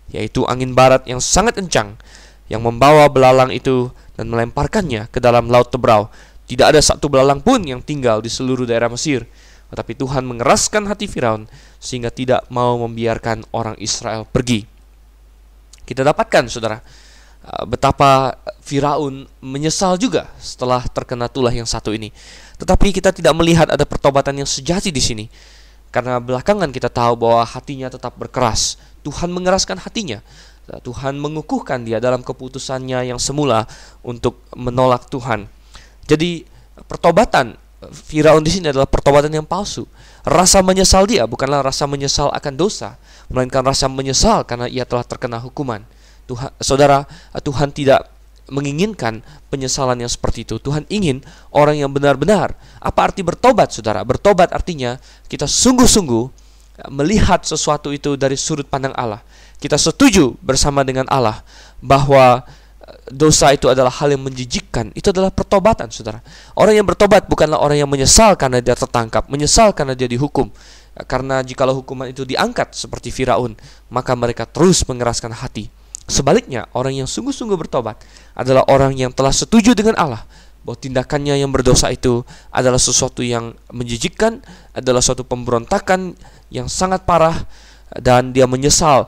Speaker 1: yaitu angin barat yang sangat kencang, yang membawa belalang itu dan melemparkannya ke dalam laut Tebrau. Tidak ada satu belalang pun yang tinggal di seluruh daerah Mesir. Tetapi Tuhan mengeraskan hati Firaun sehingga tidak mau membiarkan orang Israel pergi. Kita dapatkan, saudara, betapa Firaun menyesal juga setelah terkena tulah yang satu ini. Tetapi kita tidak melihat ada pertobatan yang sejati di sini, karena belakangan kita tahu bahwa hatinya tetap berkeras. Tuhan mengeraskan hatinya. Tuhan mengukuhkan dia dalam keputusannya yang semula untuk menolak Tuhan. Jadi pertobatan Firaun di sini adalah pertobatan yang palsu. Rasa menyesal dia bukanlah rasa menyesal akan dosa, melainkan rasa menyesal karena ia telah terkena hukuman. Tuhan tidak menginginkan penyesalan yang seperti itu. Tuhan ingin orang yang benar-benar. Apa arti bertobat, saudara? Bertobat artinya kita sungguh-sungguh melihat sesuatu itu dari sudut pandang Allah. Kita setuju bersama dengan Allah bahwa dosa itu adalah hal yang menjijikkan. Itu adalah pertobatan, saudara. Orang yang bertobat bukanlah orang yang menyesal karena dia tertangkap, menyesal karena dia dihukum. Karena jikalau hukuman itu diangkat seperti Firaun, maka mereka terus mengeraskan hati. Sebaliknya, orang yang sungguh-sungguh bertobat adalah orang yang telah setuju dengan Allah bahwa tindakannya yang berdosa itu adalah sesuatu yang menjijikkan, adalah suatu pemberontakan yang sangat parah, dan dia menyesal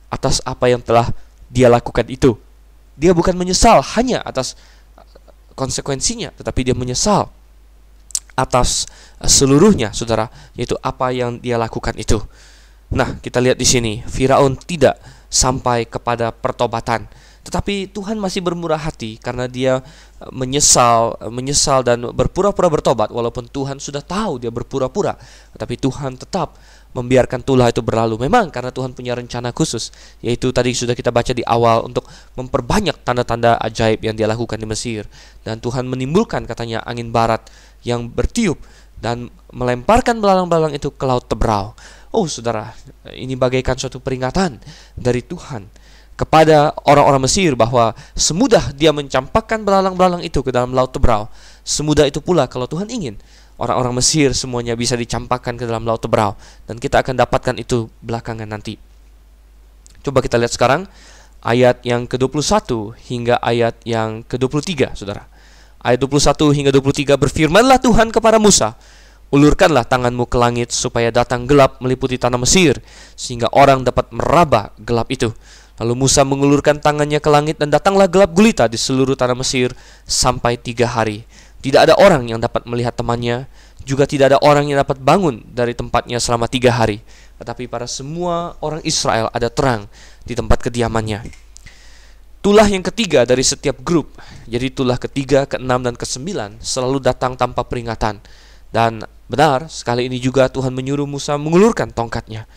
Speaker 1: atas apa yang telah dia lakukan itu. Dia bukan menyesal hanya atas konsekuensinya, tetapi dia menyesal atas seluruhnya, saudara, yaitu apa yang dia lakukan itu. Nah, kita lihat di sini, Firaun tidak sampai kepada pertobatan, tetapi Tuhan masih bermurah hati karena dia menyesal dan berpura-pura bertobat, walaupun Tuhan sudah tahu dia berpura-pura, tetapi Tuhan tetap membiarkan tulah itu berlalu. Memang karena Tuhan punya rencana khusus, yaitu tadi sudah kita baca di awal, untuk memperbanyak tanda-tanda ajaib yang dia lakukan di Mesir. Dan Tuhan menimbulkan, katanya, angin barat yang bertiup dan melemparkan belalang-belalang itu ke laut Tebrau. Oh, saudara, ini bagaikan suatu peringatan dari Tuhan kepada orang-orang Mesir bahwa semudah dia mencampakkan belalang-belalang itu ke dalam laut Tebrau, semudah itu pula kalau Tuhan ingin orang-orang Mesir semuanya bisa dicampakkan ke dalam laut Tebrau. Dan kita akan dapatkan itu belakangan nanti. Coba kita lihat sekarang ayat yang ke-21 hingga ayat yang ke-23, saudara. Ayat 21 hingga 23, berfirmanlah Tuhan kepada Musa, ulurkanlah tanganmu ke langit supaya datang gelap meliputi tanah Mesir, sehingga orang dapat meraba gelap itu. Lalu Musa mengulurkan tangannya ke langit dan datanglah gelap gulita di seluruh tanah Mesir sampai 3 hari. Tidak ada orang yang dapat melihat temannya, juga tidak ada orang yang dapat bangun dari tempatnya selama 3 hari. Tetapi pada semua orang Israel ada terang di tempat kediamannya. Tulah yang ketiga dari setiap grup, jadi tulah ketiga, keenam, dan kesembilan selalu datang tanpa peringatan. Dan benar, sekali ini juga Tuhan menyuruh Musa mengulurkan tongkatnya.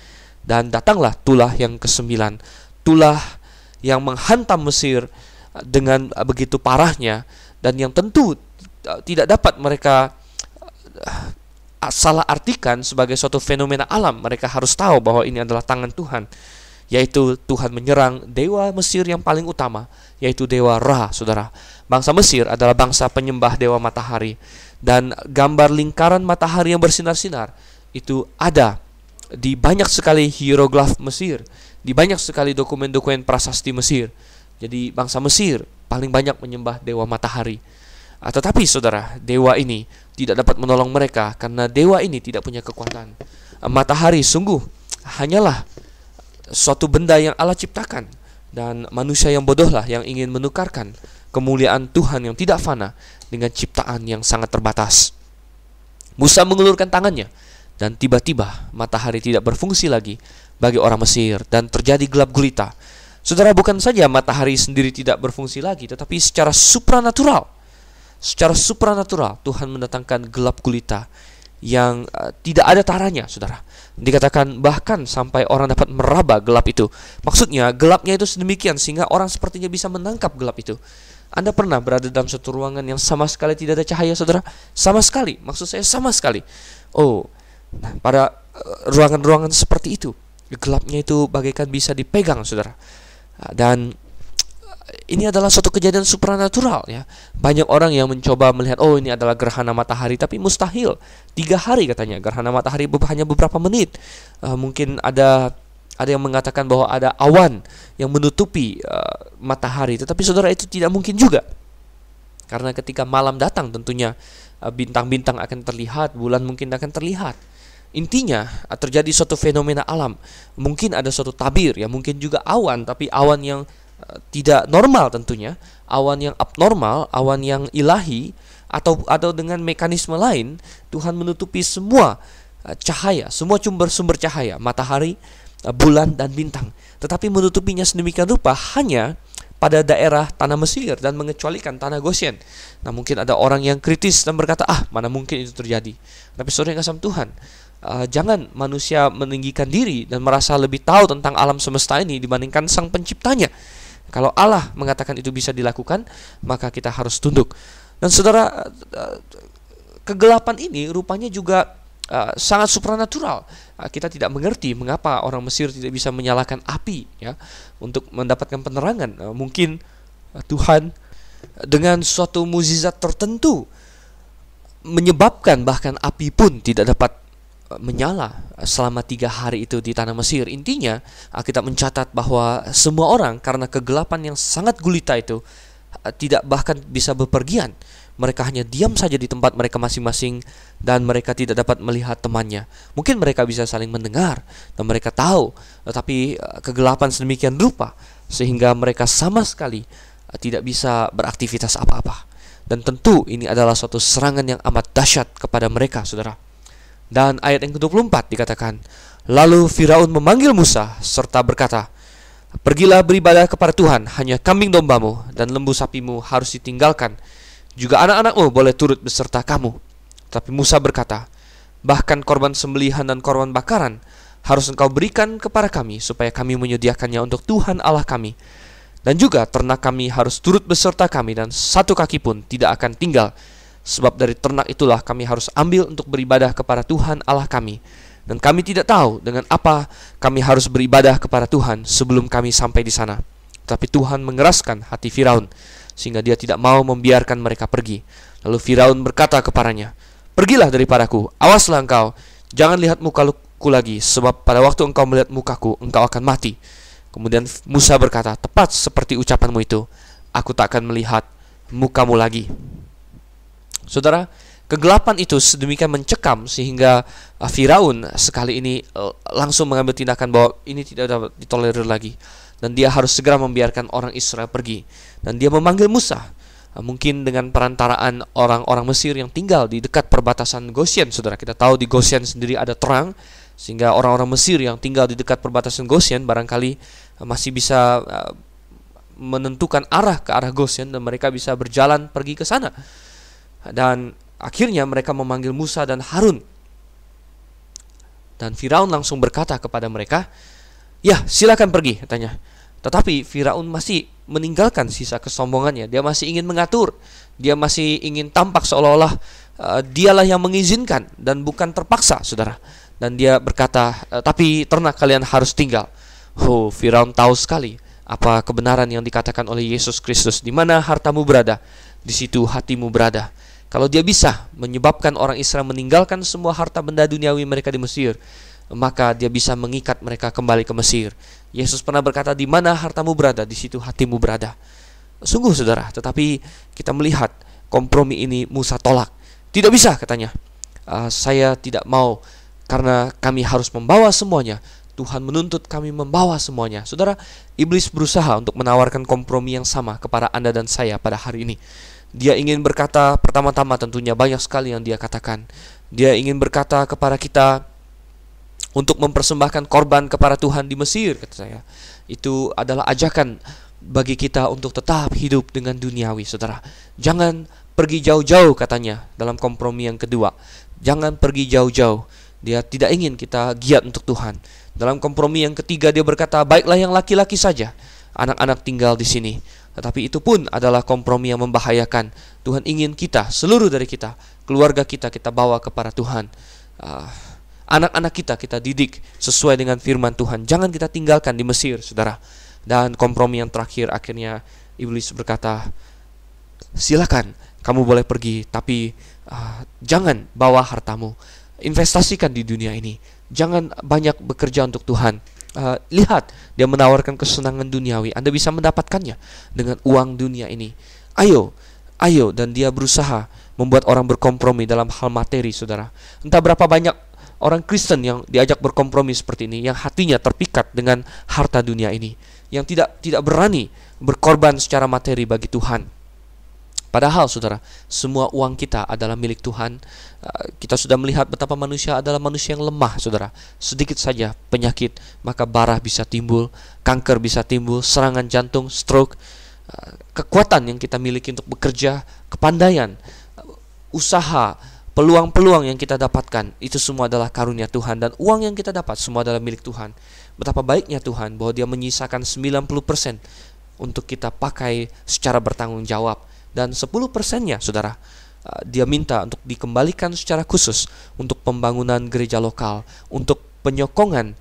Speaker 1: Dan datanglah tulah yang kesembilan, tulah yang menghantam Mesir dengan begitu parahnya, dan yang tentu tidak dapat mereka salah artikan sebagai suatu fenomena alam. Mereka harus tahu bahwa ini adalah tangan Tuhan, yaitu Tuhan menyerang dewa Mesir yang paling utama, yaitu dewa Ra, saudara. Bangsa Mesir adalah bangsa penyembah dewa matahari, dan gambar lingkaran matahari yang bersinar-sinar itu ada di banyak sekali hieroglif Mesir, di banyak sekali dokumen-dokumen prasasti Mesir. Jadi bangsa Mesir paling banyak menyembah dewa matahari. Tetapi saudara, dewa ini tidak dapat menolong mereka karena dewa ini tidak punya kekuatan. Matahari sungguh hanyalah suatu benda yang Allah ciptakan, dan manusia yang bodohlah yang ingin menukarkan kemuliaan Tuhan yang tidak fana dengan ciptaan yang sangat terbatas. Musa mengulurkan tangannya, dan tiba-tiba matahari tidak berfungsi lagi bagi orang Mesir, dan terjadi gelap gulita. Saudara, bukan saja matahari sendiri tidak berfungsi lagi, tetapi secara supranatural Tuhan mendatangkan gelap gulita yang tidak ada taranya, saudara. Dikatakan bahkan sampai orang dapat meraba gelap itu. Maksudnya gelapnya itu sedemikian sehingga orang sepertinya bisa menangkap gelap itu. Anda pernah berada dalam suatu ruangan yang sama sekali tidak ada cahaya, saudara? Sama sekali, maksud saya sama sekali. Pada ruangan-ruangan seperti itu, gelapnya itu bagaikan bisa dipegang, saudara. Dan ini adalah suatu kejadian supranatural, ya. Banyak orang yang mencoba melihat, ini adalah gerhana matahari, tapi mustahil. 3 hari katanya, gerhana matahari hanya beberapa menit. Mungkin ada yang mengatakan bahwa ada awan yang menutupi matahari, tetapi saudara, itu tidak mungkin juga. Karena ketika malam datang tentunya bintang-bintang akan terlihat, bulan mungkin akan terlihat. Intinya terjadi suatu fenomena alam. Mungkin ada suatu tabir, ya, mungkin juga awan, tapi awan yang tidak normal tentunya, awan yang abnormal, awan yang ilahi, atau dengan mekanisme lain Tuhan menutupi semua cahaya, semua sumber cahaya, matahari, bulan, dan bintang. Tetapi menutupinya sedemikian rupa hanya pada daerah tanah Mesir dan mengecualikan tanah Goshen. Nah, mungkin ada orang yang kritis dan berkata, mana mungkin itu terjadi. Tapi saudara yang kasih Tuhan, jangan manusia meninggikan diri dan merasa lebih tahu tentang alam semesta ini dibandingkan Sang Penciptanya. Kalau Allah mengatakan itu bisa dilakukan, maka kita harus tunduk. Dan saudara, kegelapan ini rupanya juga sangat supranatural. Kita tidak mengerti mengapa orang Mesir tidak bisa menyalakan api, ya, untuk mendapatkan penerangan. Mungkin Tuhan dengan suatu mukjizat tertentu menyebabkan bahkan api pun tidak dapat menyala selama 3 hari itu di tanah Mesir. Intinya kita mencatat bahwa semua orang karena kegelapan yang sangat gulita itu tidak bahkan bisa bepergian. Mereka hanya diam saja di tempat mereka masing-masing, dan mereka tidak dapat melihat temannya. Mungkin mereka bisa saling mendengar dan mereka tahu, tetapi kegelapan sedemikian rupa sehingga mereka sama sekali tidak bisa beraktivitas apa-apa. Dan tentu ini adalah suatu serangan yang amat dahsyat kepada mereka, saudara. Dan ayat yang ke-24 dikatakan, lalu Firaun memanggil Musa serta berkata, pergilah beribadah kepada Tuhan, hanya kambing dombamu dan lembu sapimu harus ditinggalkan. Juga anak-anakmu boleh turut beserta kamu. Tapi Musa berkata, bahkan korban sembelihan dan korban bakaran harus engkau berikan kepada kami, supaya kami menyediakannya untuk Tuhan Allah kami. Dan juga ternak kami harus turut beserta kami, dan 1 kaki pun tidak akan tinggal. Sebab dari ternak itulah kami harus ambil untuk beribadah kepada Tuhan Allah kami. Dan kami tidak tahu dengan apa kami harus beribadah kepada Tuhan sebelum kami sampai di sana. Tapi Tuhan mengeraskan hati Firaun, sehingga dia tidak mau membiarkan mereka pergi. Lalu Firaun berkata kepadanya, pergilah daripadaku, awaslah engkau, jangan lihat mukaku lagi, sebab pada waktu engkau melihat mukaku, engkau akan mati. Kemudian Musa berkata, tepat seperti ucapanmu itu, aku tak akan melihat mukamu lagi. Saudara, kegelapan itu sedemikian mencekam sehingga Firaun sekali ini langsung mengambil tindakan bahwa ini tidak dapat ditolerir lagi, dan dia harus segera membiarkan orang Israel pergi. Dan dia memanggil Musa, mungkin dengan perantaraan orang-orang Mesir yang tinggal di dekat perbatasan Goshen. Saudara, kita tahu di Goshen sendiri ada terang, sehingga orang-orang Mesir yang tinggal di dekat perbatasan Goshen barangkali masih bisa menentukan arah ke arah Goshen, dan mereka bisa berjalan pergi ke sana. Dan akhirnya mereka memanggil Musa dan Harun. Dan Firaun langsung berkata kepada mereka, ya silakan pergi, katanya. Tetapi Firaun masih meninggalkan sisa kesombongannya. Dia masih ingin mengatur. Dia masih ingin tampak seolah-olah dialah yang mengizinkan dan bukan terpaksa, saudara. Dan dia berkata, tapi ternak kalian harus tinggal. Oh, Firaun tahu sekali apa kebenaran yang dikatakan oleh Yesus Kristus. Di mana hartamu berada, di situ hatimu berada. Kalau dia bisa menyebabkan orang Israel meninggalkan semua harta benda duniawi mereka di Mesir, maka dia bisa mengikat mereka kembali ke Mesir. Yesus pernah berkata, di mana hartamu berada, di situ hatimu berada. Sungguh, saudara, tetapi kita melihat kompromi ini Musa tolak. Tidak bisa, katanya. Saya tidak mau, karena kami harus membawa semuanya. Tuhan menuntut kami membawa semuanya. Saudara, iblis berusaha untuk menawarkan kompromi yang sama kepada Anda dan saya pada hari ini. Dia ingin berkata, pertama-tama tentunya banyak sekali yang dia katakan. Dia ingin berkata kepada kita untuk mempersembahkan korban kepada Tuhan di Mesir, kata saya. Itu adalah ajakan bagi kita untuk tetap hidup dengan duniawi, saudara. Jangan pergi jauh-jauh, katanya, dalam kompromi yang kedua. Jangan pergi jauh-jauh. Dia tidak ingin kita giat untuk Tuhan. Dalam kompromi yang ketiga dia berkata, baiklah yang laki-laki saja, anak-anak tinggal di sini. Tetapi itu pun adalah kompromi yang membahayakan. Tuhan ingin kita, seluruh dari kita, keluarga kita bawa kepada Tuhan. Anak-anak kita didik sesuai dengan firman Tuhan. Jangan kita tinggalkan di Mesir, saudara. Dan kompromi yang terakhir, akhirnya iblis berkata, silakan, kamu boleh pergi, tapi jangan bawa hartamu. Investasikan di dunia ini. Jangan banyak bekerja untuk Tuhan. Lihat, dia menawarkan kesenangan duniawi. Anda bisa mendapatkannya dengan uang dunia ini. Ayo, dan dia berusaha membuat orang berkompromi dalam hal materi, saudara. Entah berapa banyak orang Kristen yang diajak berkompromi seperti ini, yang hatinya terpikat dengan harta dunia ini, yang tidak berani berkorban secara materi bagi Tuhan. Padahal, saudara, semua uang kita adalah milik Tuhan. Kita sudah melihat betapa manusia adalah manusia yang lemah, saudara. Sedikit saja penyakit, maka bara bisa timbul, kanker bisa timbul, serangan jantung, stroke. Kekuatan yang kita miliki untuk bekerja, kepandaian, usaha, peluang-peluang yang kita dapatkan, itu semua adalah karunia Tuhan. Dan uang yang kita dapat semua adalah milik Tuhan. Betapa baiknya Tuhan bahwa dia menyisakan 90% untuk kita pakai secara bertanggung jawab. Dan 10%-nya, saudara, dia minta untuk dikembalikan secara khusus untuk pembangunan gereja lokal, untuk penyokongan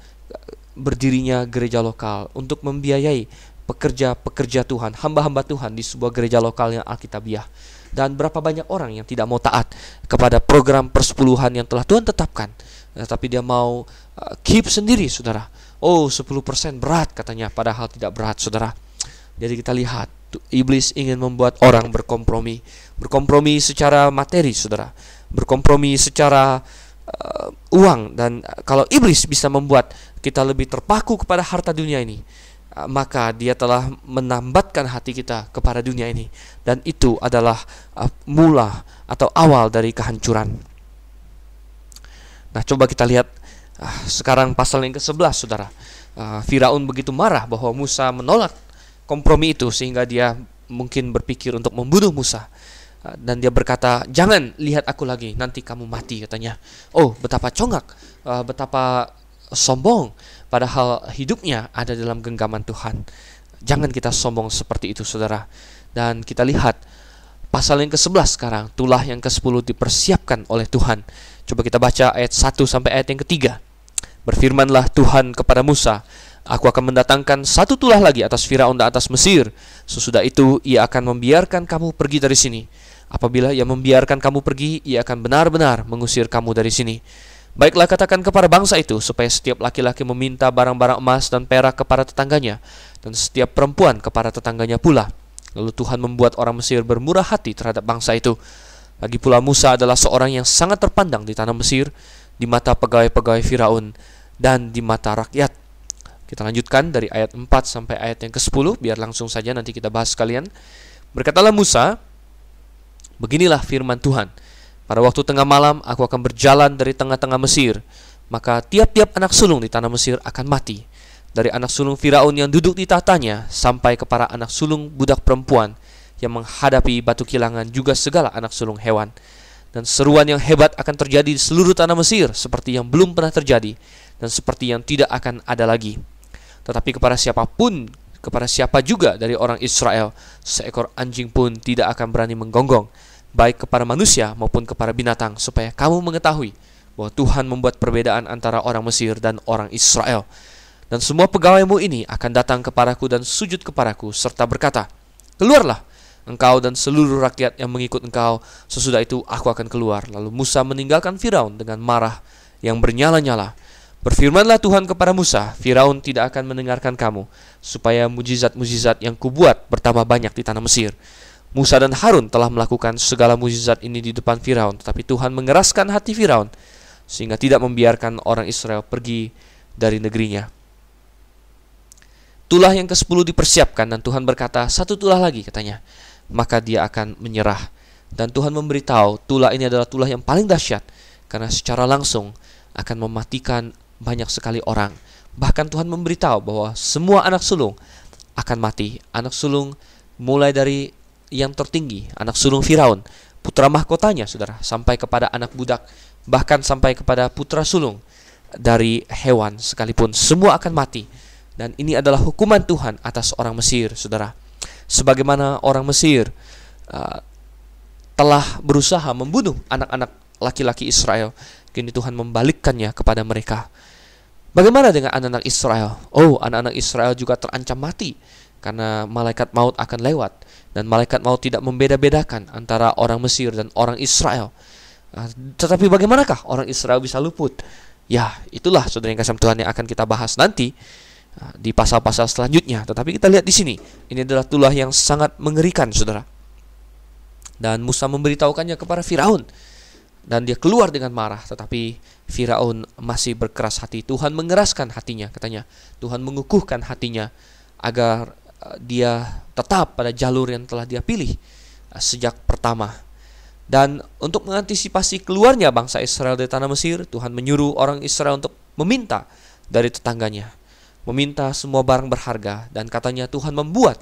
Speaker 1: berdirinya gereja lokal, untuk membiayai pekerja-pekerja Tuhan, hamba-hamba Tuhan di sebuah gereja lokal yang alkitabiah. Dan berapa banyak orang yang tidak mau taat kepada program persepuluhan yang telah Tuhan tetapkan, tapi dia mau keep sendiri, saudara. Oh, 10% berat, katanya, padahal tidak berat, saudara. Jadi kita lihat, iblis ingin membuat orang berkompromi secara materi, saudara, berkompromi secara uang. Dan kalau iblis bisa membuat kita lebih terpaku kepada harta dunia ini, maka dia telah menambatkan hati kita kepada dunia ini, dan itu adalah mula atau awal dari kehancuran. Nah, coba kita lihat sekarang pasal yang ke-11, saudara. Firaun begitu marah bahwa Musa menolak kompromi itu, sehingga dia mungkin berpikir untuk membunuh Musa. Dan dia berkata, jangan lihat aku lagi, nanti kamu mati, katanya. Oh, betapa congak, betapa sombong, padahal hidupnya ada dalam genggaman Tuhan. Jangan kita sombong seperti itu, saudara. Dan kita lihat pasal yang ke-11 sekarang, tulah yang ke-10 dipersiapkan oleh Tuhan. Coba kita baca ayat 1 sampai ayat yang ke-3. Berfirmanlah Tuhan kepada Musa, aku akan mendatangkan satu tulah lagi atas Firaun dan atas Mesir. Sesudah itu ia akan membiarkan kamu pergi dari sini. Apabila ia membiarkan kamu pergi, ia akan benar-benar mengusir kamu dari sini. Baiklah katakan kepada bangsa itu supaya setiap laki-laki meminta barang-barang emas dan perak kepada tetangganya, dan setiap perempuan kepada tetangganya pula. Lalu Tuhan membuat orang Mesir bermurah hati terhadap bangsa itu. Lagi pula Musa adalah seorang yang sangat terpandang di tanah Mesir, di mata pegawai-pegawai Firaun, dan di mata rakyat. Kita lanjutkan dari ayat 4 sampai ayat yang ke-10, biar langsung saja nanti kita bahas sekalian. Berkatalah Musa, beginilah firman Tuhan. Pada waktu tengah malam aku akan berjalan dari tengah-tengah Mesir, maka tiap-tiap anak sulung di tanah Mesir akan mati. Dari anak sulung Firaun yang duduk di tahtanya sampai kepada anak sulung budak perempuan yang menghadapi batu kilangan, juga segala anak sulung hewan. Dan seruan yang hebat akan terjadi di seluruh tanah Mesir, seperti yang belum pernah terjadi dan seperti yang tidak akan ada lagi. Tetapi kepada siapa juga dari orang Israel, seekor anjing pun tidak akan berani menggonggong, baik kepada manusia maupun kepada binatang, supaya kamu mengetahui bahwa Tuhan membuat perbedaan antara orang Mesir dan orang Israel. Dan semua pegawaimu ini akan datang kepadaku dan sujud kepadaku, serta berkata, keluarlah engkau dan seluruh rakyat yang mengikut engkau. Sesudah itu aku akan keluar. Lalu Musa meninggalkan Firaun dengan marah yang bernyala-nyala. Berfirmanlah Tuhan kepada Musa, Firaun tidak akan mendengarkan kamu, supaya mujizat-mujizat yang kubuat bertambah banyak di tanah Mesir. Musa dan Harun telah melakukan segala mujizat ini di depan Firaun, tetapi Tuhan mengeraskan hati Firaun sehingga tidak membiarkan orang Israel pergi dari negerinya. Tulah yang ke-10 dipersiapkan, dan Tuhan berkata, satu tulah lagi katanya, maka dia akan menyerah. Dan Tuhan memberitahu tulah ini adalah tulah yang paling dahsyat, karena secara langsung akan mematikan banyak sekali orang. Bahkan Tuhan memberitahu bahwa semua anak sulung akan mati. Anak sulung mulai dari yang tertinggi, anak sulung Firaun, putra mahkotanya, saudara, sampai kepada anak budak, bahkan sampai kepada putra sulung dari hewan sekalipun, semua akan mati. Dan ini adalah hukuman Tuhan atas orang Mesir, saudara. Sebagaimana orang Mesir telah berusaha membunuh anak-anak laki-laki Israel, kini Tuhan membalikkannya kepada mereka. Bagaimana dengan anak-anak Israel? Oh, anak-anak Israel juga terancam mati, karena malaikat maut akan lewat, dan malaikat maut tidak membeda-bedakan antara orang Mesir dan orang Israel. Tetapi bagaimanakah orang Israel bisa luput? Ya, itulah saudara yang kasih Tuhan yang akan kita bahas nanti di pasal-pasal selanjutnya. Tetapi kita lihat di sini, ini adalah tulah yang sangat mengerikan, saudara. Dan Musa memberitahukannya kepada Firaun, dan dia keluar dengan marah. Tetapi Firaun masih berkeras hati. Tuhan mengeraskan hatinya, katanya. Tuhan mengukuhkan hatinya agar dia tetap pada jalur yang telah dia pilih sejak pertama. Dan untuk mengantisipasi keluarnya bangsa Israel dari tanah Mesir, Tuhan menyuruh orang Israel untuk meminta dari tetangganya, meminta semua barang berharga. Dan katanya Tuhan membuat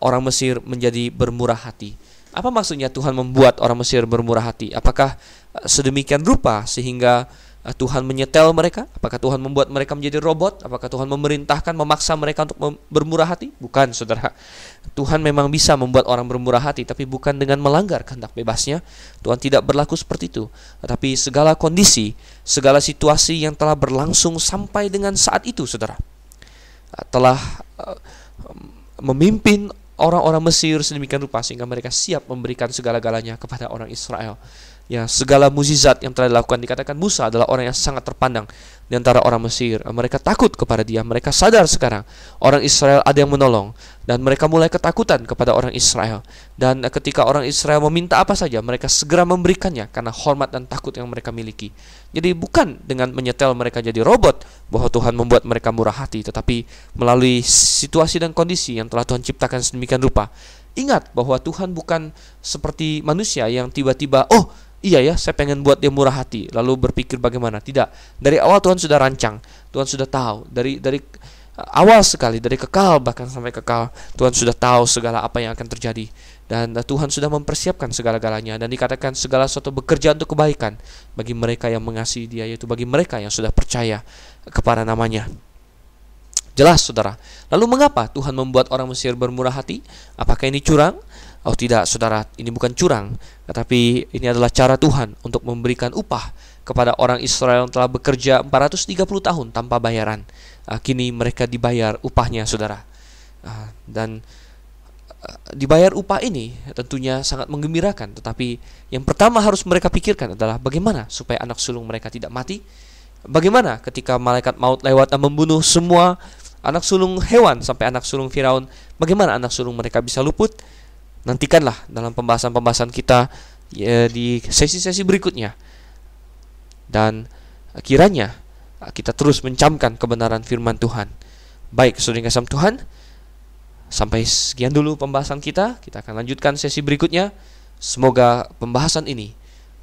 Speaker 1: orang Mesir menjadi bermurah hati. Apa maksudnya Tuhan membuat orang Mesir bermurah hati? Apakah sedemikian rupa sehingga Tuhan menyetel mereka? Apakah Tuhan membuat mereka menjadi robot? Apakah Tuhan memerintahkan, memaksa mereka untuk bermurah hati? Bukan, saudara. Tuhan memang bisa membuat orang bermurah hati, tapi bukan dengan melanggar kehendak bebasnya. Tuhan tidak berlaku seperti itu. Tetapi segala kondisi, segala situasi yang telah berlangsung sampai dengan saat itu, saudara, telah memimpin orang-orang Mesir sedemikian rupa sehingga mereka siap memberikan segala-galanya kepada orang Israel. Ya, segala mukjizat yang telah dilakukan, dikatakan Musa adalah orang yang sangat terpandang di antara orang Mesir. Mereka takut kepada dia. Mereka sadar sekarang orang Israel ada yang menolong, dan mereka mulai ketakutan kepada orang Israel. Dan ketika orang Israel meminta apa saja, mereka segera memberikannya karena hormat dan takut yang mereka miliki. Jadi bukan dengan menyetel mereka jadi robot bahwa Tuhan membuat mereka murah hati, tetapi melalui situasi dan kondisi yang telah Tuhan ciptakan sedemikian rupa. Ingat bahwa Tuhan bukan seperti manusia yang tiba-tiba, oh iya ya, saya pengen buat dia murah hati, lalu berpikir bagaimana. Tidak. Dari awal Tuhan sudah rancang. Tuhan sudah tahu. Dari awal sekali, dari kekal bahkan sampai kekal, Tuhan sudah tahu segala apa yang akan terjadi. Dan Tuhan sudah mempersiapkan segala-galanya. Dan dikatakan segala sesuatu bekerja untuk kebaikan bagi mereka yang mengasihi dia, yaitu bagi mereka yang sudah percaya kepada namanya. Jelas, saudara. Lalu mengapa Tuhan membuat orang Mesir bermurah hati? Apakah ini curang? Oh tidak, saudara, ini bukan curang, tetapi ini adalah cara Tuhan untuk memberikan upah kepada orang Israel yang telah bekerja 430 tahun tanpa bayaran. Kini mereka dibayar upahnya, saudara. Dan dibayar upah ini tentunya sangat menggembirakan, tetapi yang pertama harus mereka pikirkan adalah bagaimana supaya anak sulung mereka tidak mati. Bagaimana ketika malaikat maut lewat dan membunuh semua anak sulung hewan sampai anak sulung Firaun, bagaimana anak sulung mereka bisa luput? Nantikanlah dalam pembahasan-pembahasan kita di sesi-sesi berikutnya. Dan kiranya kita terus mencamkan kebenaran firman Tuhan. Baik, saudara yang kasih Tuhan, sampai sekian dulu pembahasan kita. Kita akan lanjutkan sesi berikutnya. Semoga pembahasan ini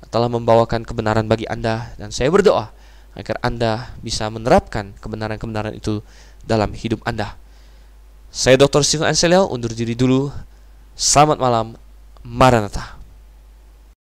Speaker 1: telah membawakan kebenaran bagi Anda, dan saya berdoa agar Anda bisa menerapkan kebenaran-kebenaran itu dalam hidup Anda. Saya Dr. Steven Anselio undur diri dulu. Selamat malam. Maranatha.